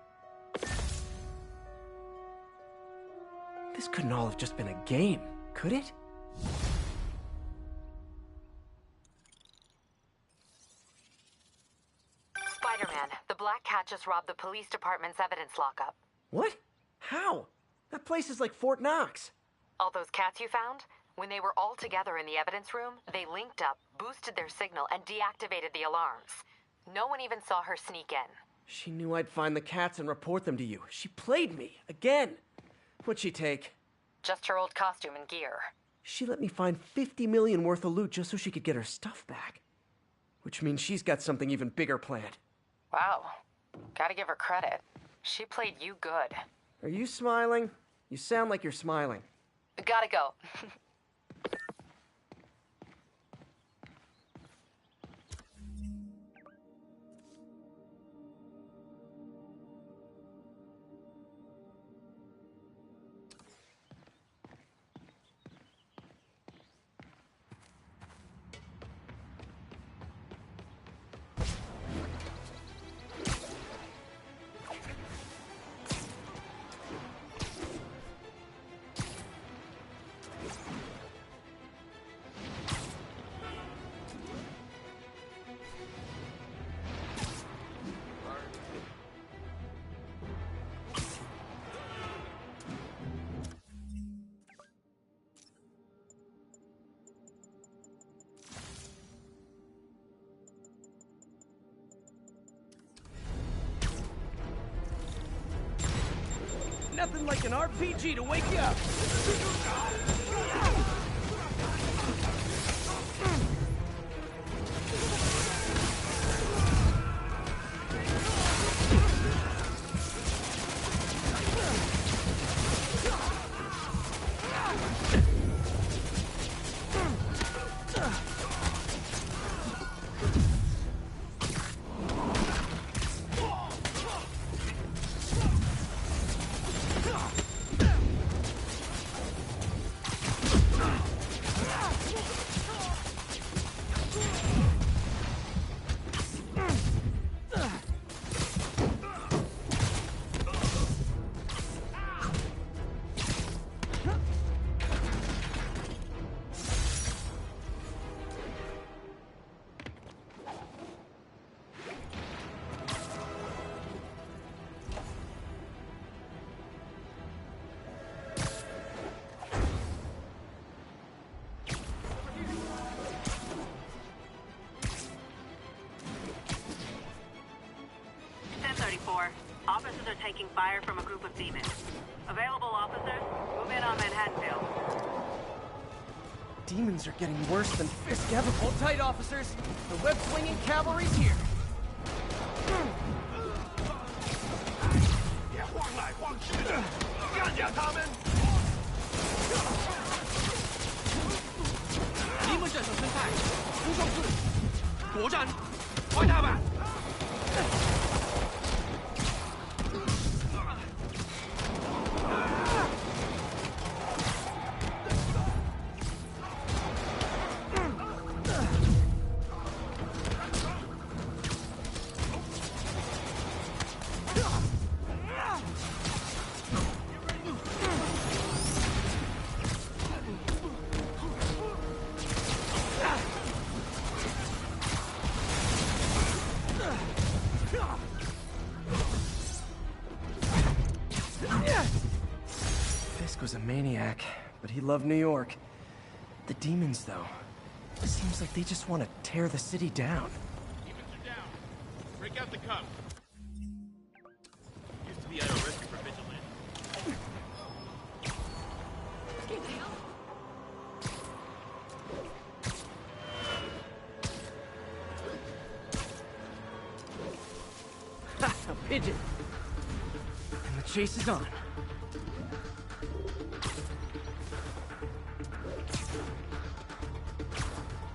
This couldn't all have just been a game, could it? Spider-Man, the Black Cat just robbed the police department's evidence lockup. What? How? That place is like Fort Knox. All those cats you found? When they were all together in the evidence room, they linked up, boosted their signal, and deactivated the alarms. No one even saw her sneak in. She knew I'd find the cats and report them to you. She played me, again. What'd she take? Just her old costume and gear. She let me find 50 million worth of loot just so she could get her stuff back. Which means she's got something even bigger planned. Wow. Gotta give her credit. She played you good. Are you smiling? You sound like you're smiling. Gotta go. Nothing like an RPG to wake you up. Officers are taking fire from a group of demons. Available officers, move in on Manhattanville. Demons are getting worse than Fisk ever. Hold tight, officers. The web-swinging cavalry's here. 们战胜生态，出壮士，国战，快他们！ Fisk was a maniac, but he loved New York. The demons, though, it seems like they just want to tear the city down. Demons are down. Break out the cuffs. Used to be at a risk for vigilante. Ha! A pigeon! And the chase is on.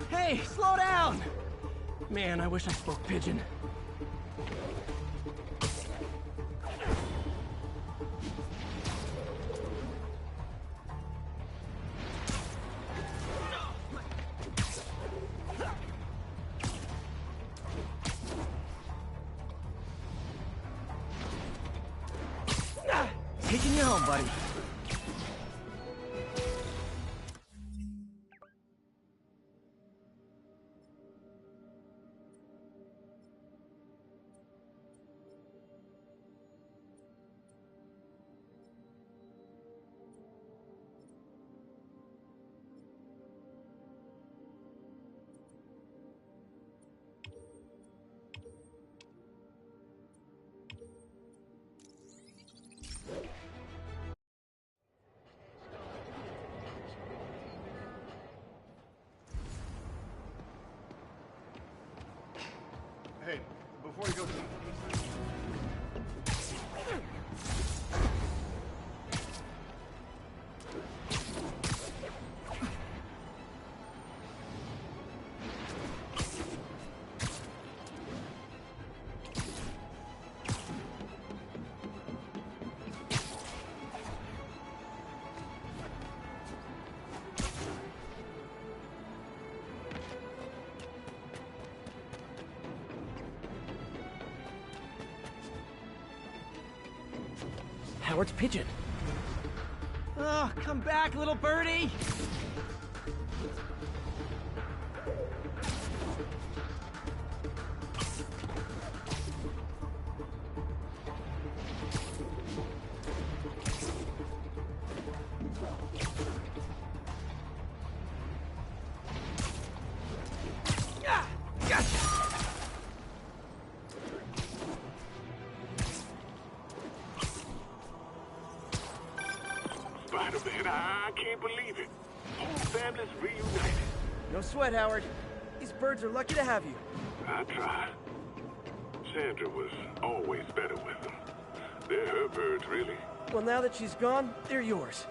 Hey, slow down! Man, I wish I spoke pigeon. Taking you home, buddy. Hey, before you go, Howard's pigeon. Oh, come back, little birdie! Ah, gotcha! Spider-Man, I can't believe it. Whole family's reunited. No sweat, Howard. These birds are lucky to have you. I tried. Sandra was always better with them. They're her birds, really. Well, now that she's gone, they're yours.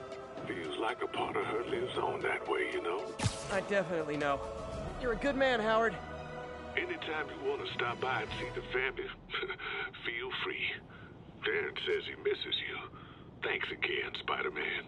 Feels like a part of her lives on that way, you know? I definitely know. You're a good man, Howard. Anytime you want to stop by and see the family, feel free. Darren says he misses you. Thanks again, Spider-Man.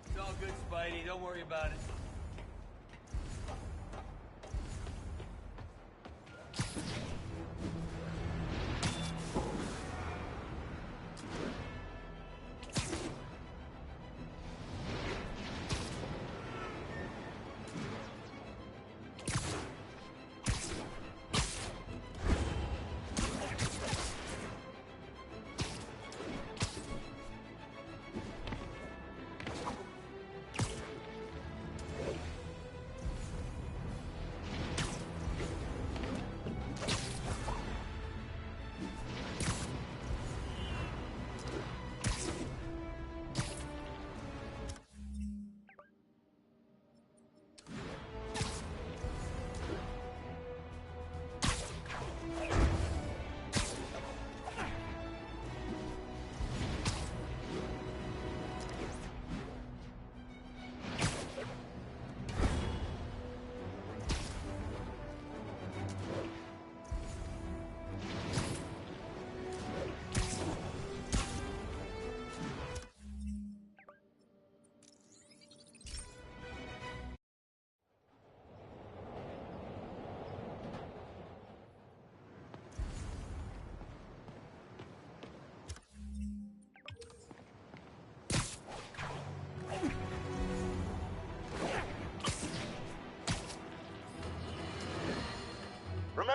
It's all good, Spidey. Don't worry about it.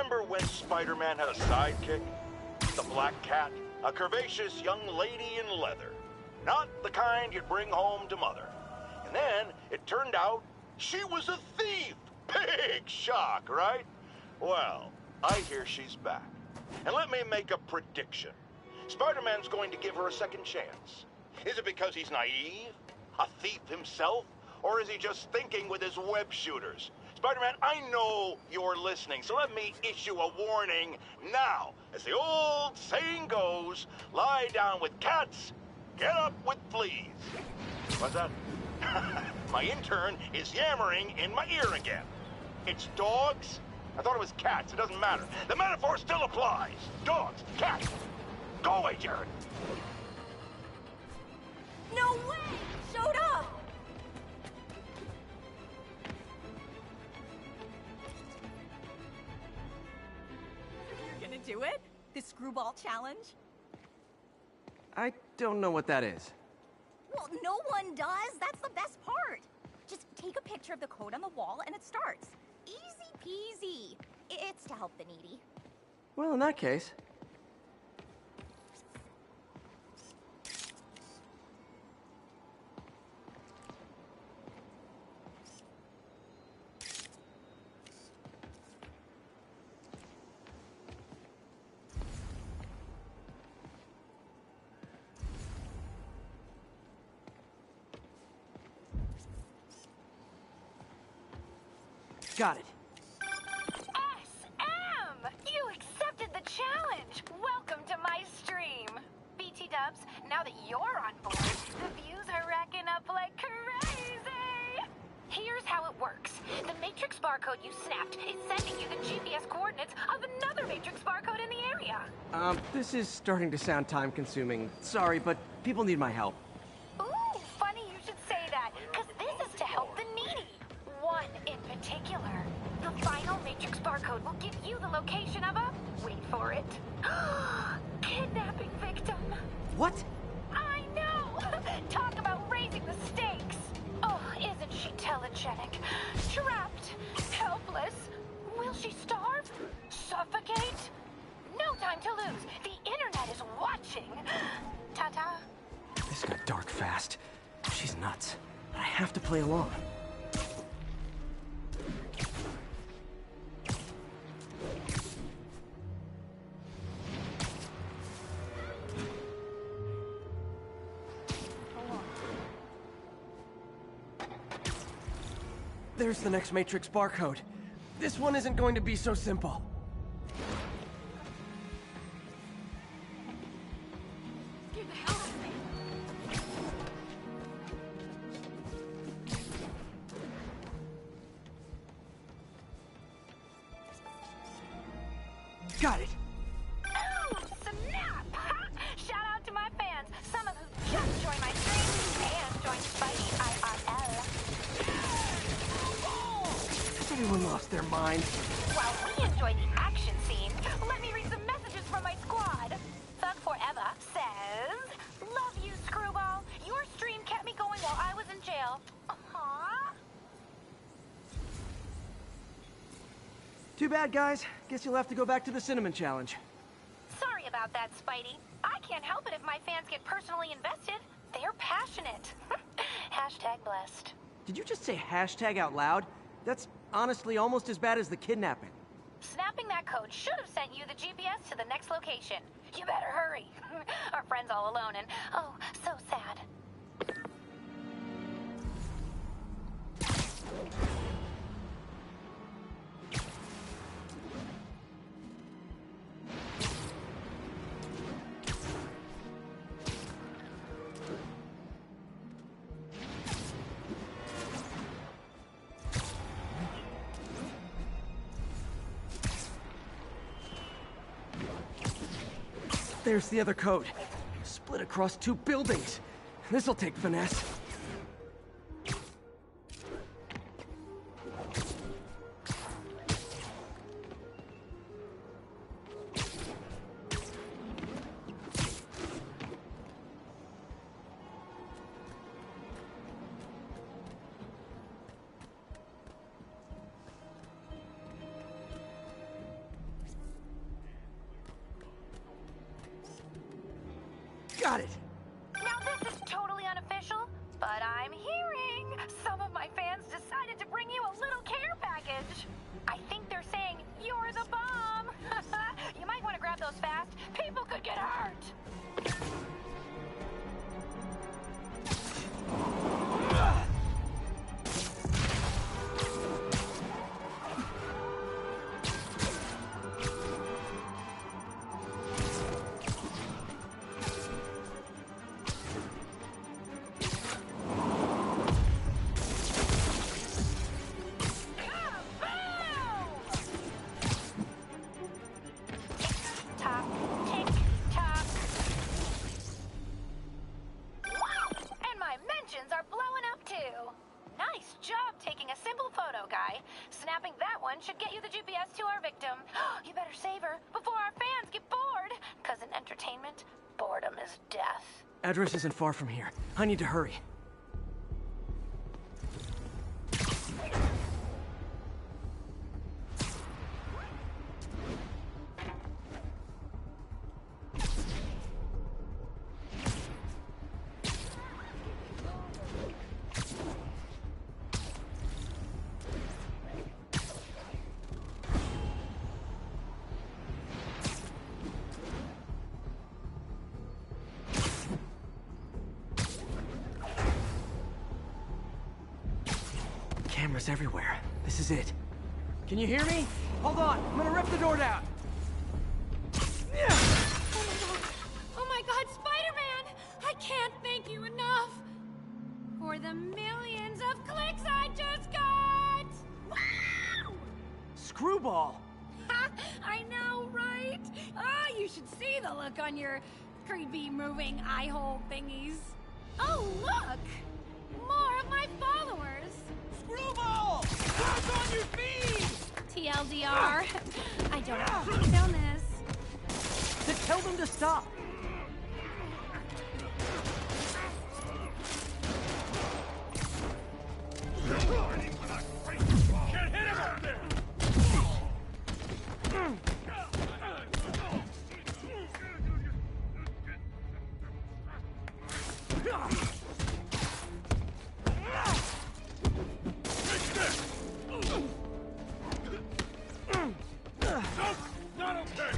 Remember when Spider-Man had a sidekick? The Black Cat, a curvaceous young lady in leather. Not the kind you'd bring home to Mother. And then it turned out she was a thief. Big shock, right? Well, I hear she's back. And let me make a prediction. Spider-Man's going to give her a second chance. Is it because he's naive? A thief himself? Or is he just thinking with his web shooters? Spider-Man, I know you're listening, so let me issue a warning now. As the old saying goes, lie down with cats, get up with fleas. What's that? My intern is yammering in my ear again. It's dogs? I thought it was cats. It doesn't matter. The metaphor still applies. Dogs, cats. Go away, Jared. No way! Showed up! You're gonna do it? The screwball challenge? I don't know what that is. Well, no one does. That's the best part. Just take a picture of the code on the wall and it starts. Easy peasy. It's to help the needy. Well, in that case... Got it. SM! You accepted the challenge! Welcome to my stream. BT Dubs, now that you're on board, the views are racking up like crazy! Here's how it works. The Matrix barcode you snapped is sending you the GPS coordinates of another Matrix barcode in the area. This is starting to sound time-consuming. Sorry, but people need my help. Ooh, funny you should say that, because this is to help the needy. One in particular. The final Matrix barcode will give you the location of a... wait for it. Kidnapping victim. What? I know! Talk about raising the stakes. Oh, isn't she telegenic? Trapped. Helpless. Will she starve? Suffocate? No time to lose. The internet is watching. Ta-ta. This got dark fast. She's nuts. But I have to play along. There's the next Matrix barcode. This one isn't going to be so simple. Scared the hell out of me. Got it. Oh, snap! Shout out to my fans, some of who just joined my stream and joined Spidey IRL. Has everyone lost their mind? While we enjoy the action scene, let me read some messages from my squad. Thug Forever says, "Love you, Screwball. Your stream kept me going while I was in jail." Aww. Too bad, guys. Guess you'll have to go back to the Cinnamon Challenge. Sorry about that, Spidey. I can't help it if my fans get personally invested. They're passionate. Hashtag blessed. Did you just say hashtag out loud? That's honestly almost as bad as the kidnapping. Snapping that code should have sent you the GPS to the next location. You better hurry. Our friend's all alone and, oh, so sad. There's the other code. Split across 2 buildings. This'll take finesse. got it! Now this is totally unofficial, but I'm hearing some of my fans decided to bring you a little care package. I think they're saying you're the bomb. You might want to grab those fast. People could get hurt. Should get you the GPS to our victim. You better save her before our fans get bored. Because in entertainment, boredom is death. Address isn't far from here. I need to hurry. Cameras everywhere. This is it. Can you hear me? Hold on. I'm gonna rip the door down. Oh my God, Spider-Man! I can't thank you enough for the millions of clicks I just got! Wow! Screwball! I know, right? Ah, you should see the look on your creepy moving eye hole thingies. Oh, look! More of my followers! Screwball! Back on your feet! TLDR. I don't have to film this. Then tell them to stop! Can't hit him out there! Not okay!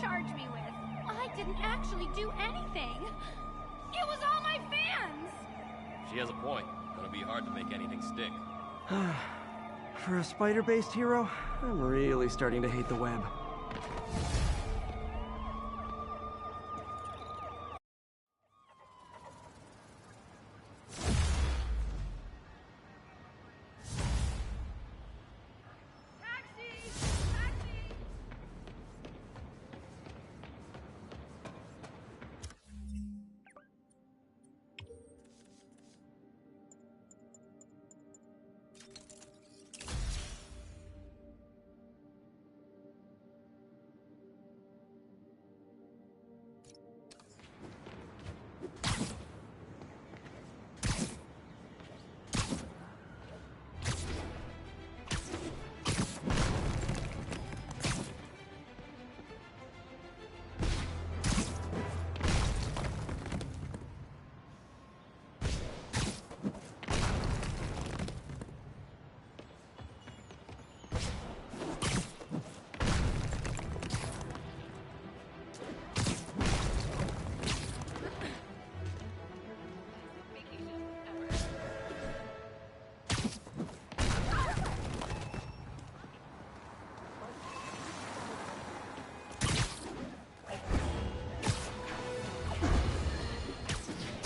charge me with? I didn't actually do anything. It was all my fans. She has a point. Gonna be hard to make anything stick. For a spider-based hero, I'm really starting to hate the web.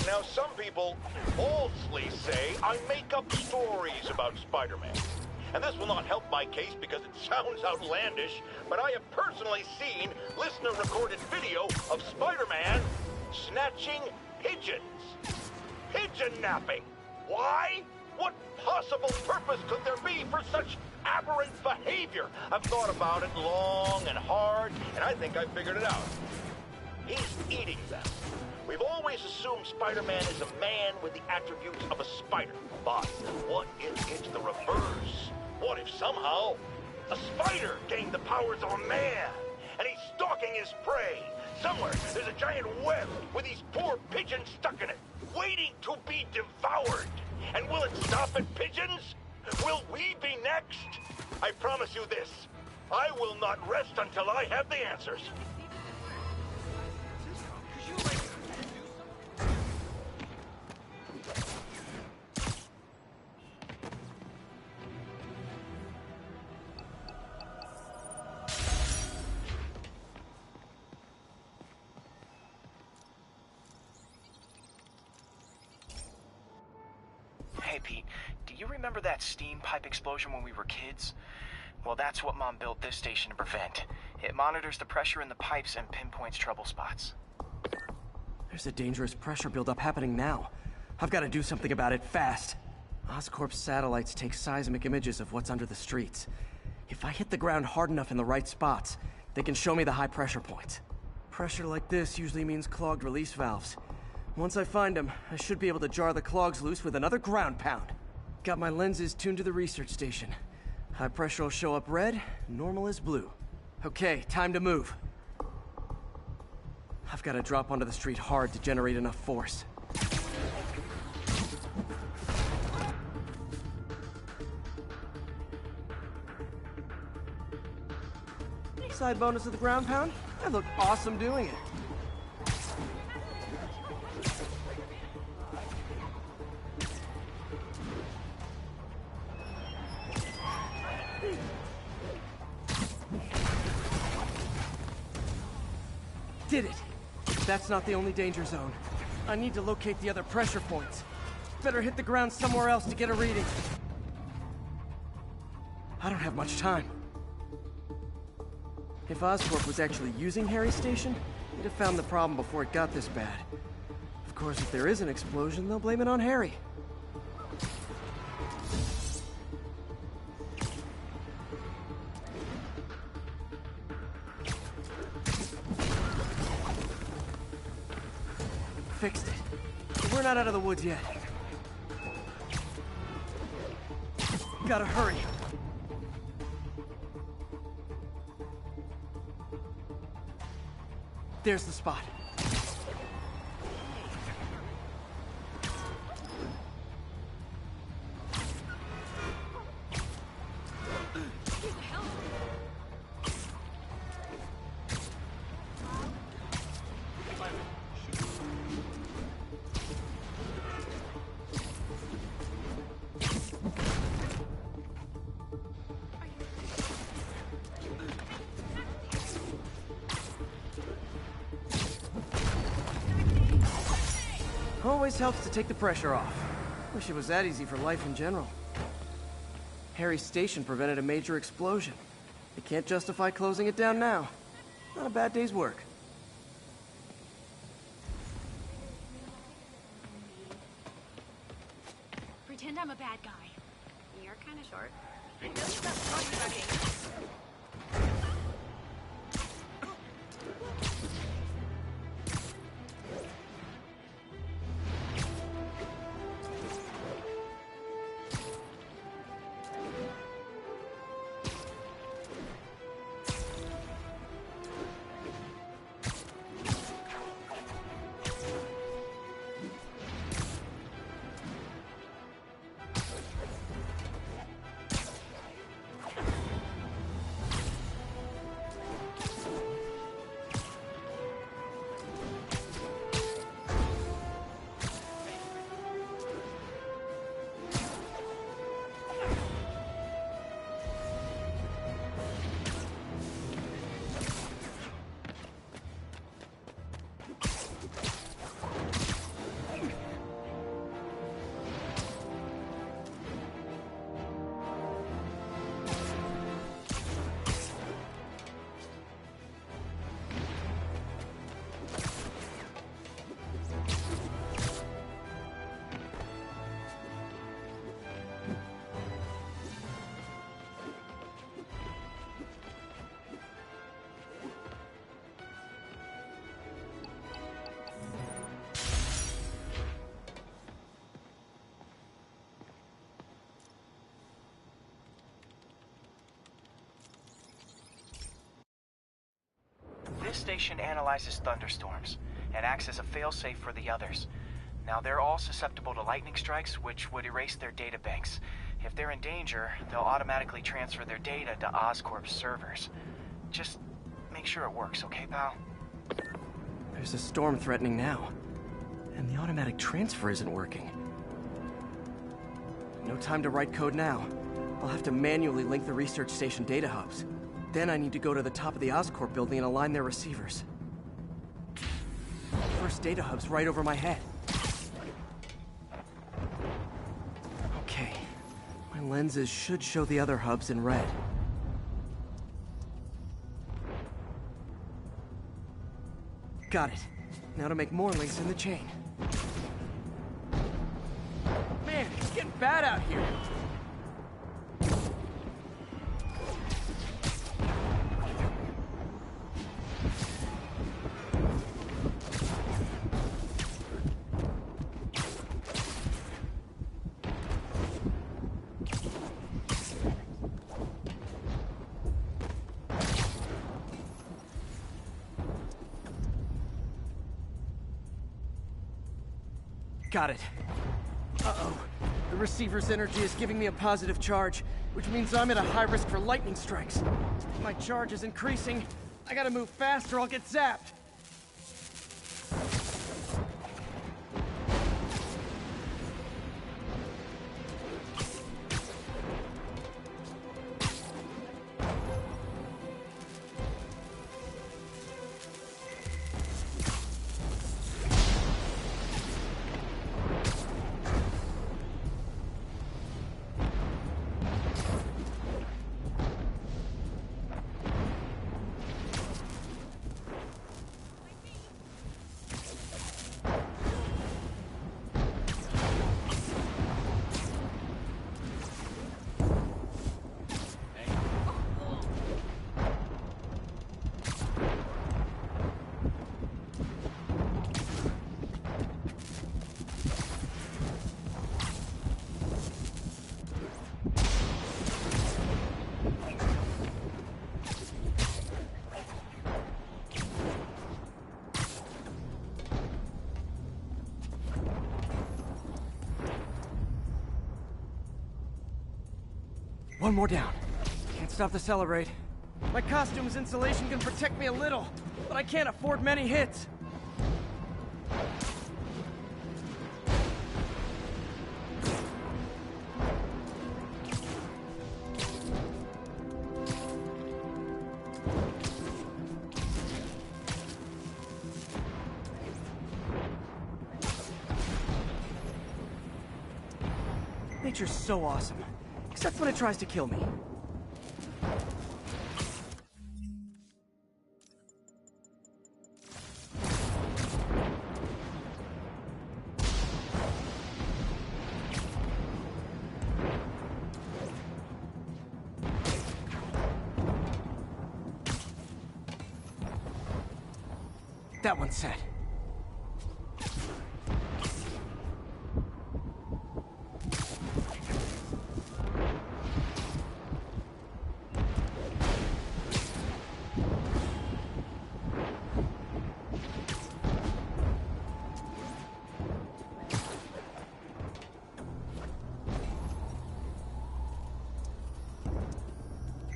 Now, some people falsely say I make up stories about Spider-Man. And this will not help my case because it sounds outlandish, but I have personally seen listener-recorded video of Spider-Man snatching pigeons. Pigeon napping. Why? What possible purpose could there be for such aberrant behavior? I've thought about it long and hard, and I think I figured it out. He's eating them. We've always assumed Spider-Man is a man with the attributes of a spider. But what if it's the reverse? What if somehow a spider gained the powers of a man and he's stalking his prey? Somewhere there's a giant web with these poor pigeons stuck in it, waiting to be devoured. And will it stop at pigeons? Will we be next? I promise you this. I will not rest until I have the answers. Hey, Pete, do you remember that steam pipe explosion when we were kids? Well, that's what Mom built this station to prevent. It monitors the pressure in the pipes and pinpoints trouble spots. There's a dangerous pressure buildup happening now. I've got to do something about it fast. Oscorp's satellites take seismic images of what's under the streets. If I hit the ground hard enough in the right spots, they can show me the high pressure points. Pressure like this usually means clogged release valves. Once I find them, I should be able to jar the clogs loose with another ground pound. Got my lenses tuned to the research station. High pressure will show up red, normal is blue. Okay, time to move. I've got to drop onto the street hard to generate enough force. Side bonus of the ground pound? I look awesome doing it. Did it! That's not the only danger zone. I need to locate the other pressure points. Better hit the ground somewhere else to get a reading. I don't have much time. If Oscorp was actually using Harry's station, they'd have found the problem before it got this bad. Of course, if there is an explosion, they'll blame it on Harry. Fixed it. But we're not out of the woods yet. Gotta hurry. There's the spot. Always helps to take the pressure off. Wish it was that easy for life in general. Harry's station prevented a major explosion. They can't justify closing it down now. Not a bad day's work. Pretend I'm a bad guy. You're kind of short. I know you've got talking about games. This station analyzes thunderstorms and acts as a failsafe for the others. Now, they're all susceptible to lightning strikes, which would erase their data banks. If they're in danger, they'll automatically transfer their data to Oscorp's servers. Just make sure it works, okay, pal? There's a storm threatening now, and the automatic transfer isn't working. No time to write code now. I'll have to manually link the research station data hubs. Then I need to go to the top of the Oscorp building and align their receivers. First data hub's right over my head. Okay. My lenses should show the other hubs in red. Got it. Now to make more links in the chain. Man, it's getting bad out here. Got it. Uh-oh. The receiver's energy is giving me a positive charge, which means I'm at a high risk for lightning strikes. My charge is increasing. I gotta move fast or I'll get zapped. One more down. Can't stop the celebrate. My costume's insulation can protect me a little, but I can't afford many hits. Nature's so awesome. Except when it tries to kill me. That one's set.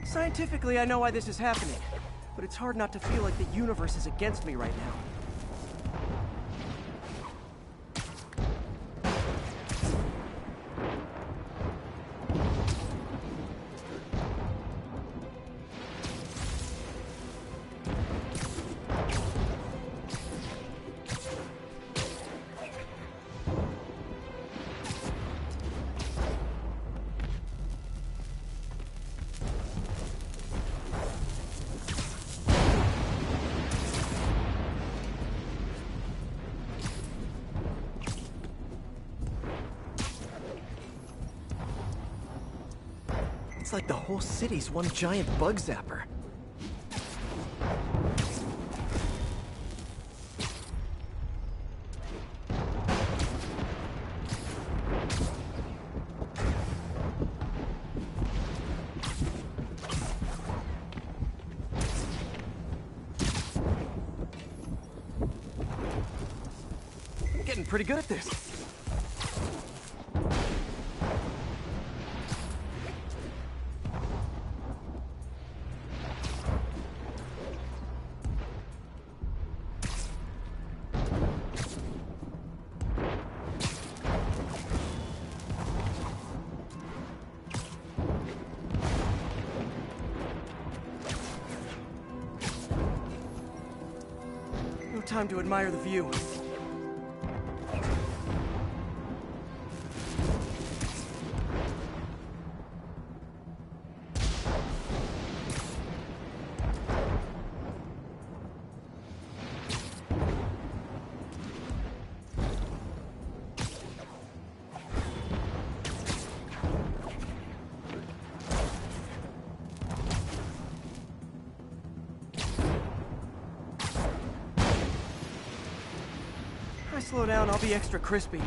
Scientifically, I know why this is happening, but it's hard not to feel like the universe is against me right now. It's like the whole city's one giant bug zapper. I'm getting pretty good at this. No time to admire the view. If I slow down, I'll be extra crispy.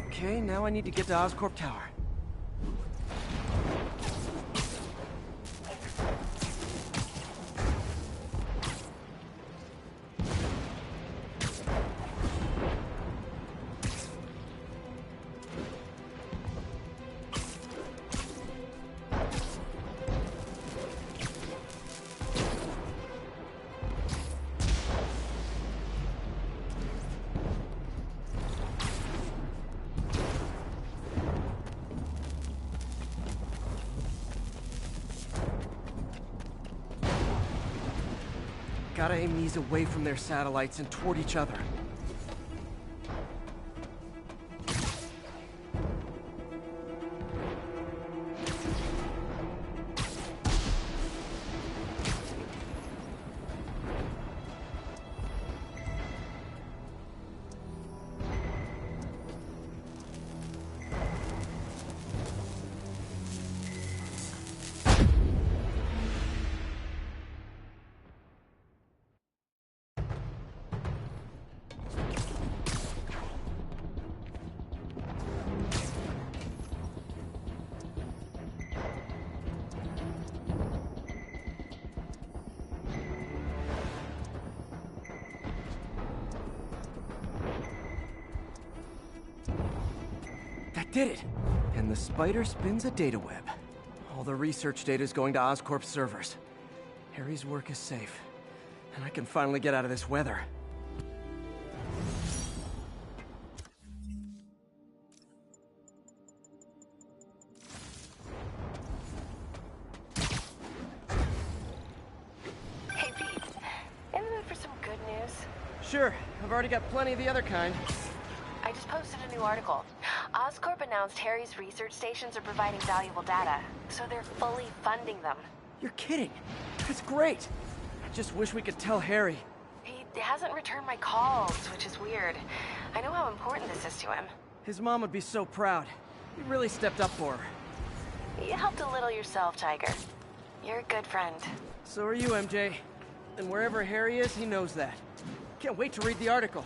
Okay, now I need to get to Oscorp Tower. Gotta aim these away from their satellites and toward each other. That did it! And the spider spins a data web. All the research data is going to Oscorp's servers. Harry's work is safe, and I can finally get out of this weather. Hey, Pete. In the mood for some good news? Sure, I've already got plenty of the other kind. I just posted a new article. Oscorp announced Harry's research stations are providing valuable data, so they're fully funding them. You're kidding. That's great. I just wish we could tell Harry. He hasn't returned my calls, which is weird. I know how important this is to him. His mom would be so proud. You really stepped up for her. You helped a little yourself, Tiger. You're a good friend. So are you, MJ. And wherever Harry is, he knows that. Can't wait to read the article.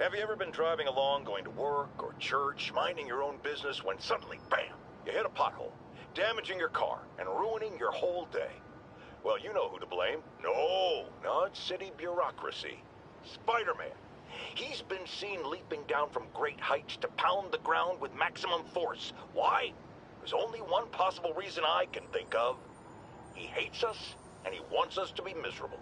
Have you ever been driving along, going to work or church, minding your own business, when suddenly, bam, you hit a pothole, damaging your car and ruining your whole day? Well, you know who to blame. No, not city bureaucracy. Spider-Man. He's been seen leaping down from great heights to pound the ground with maximum force. Why? There's only one possible reason I can think of. He hates us, and he wants us to be miserable.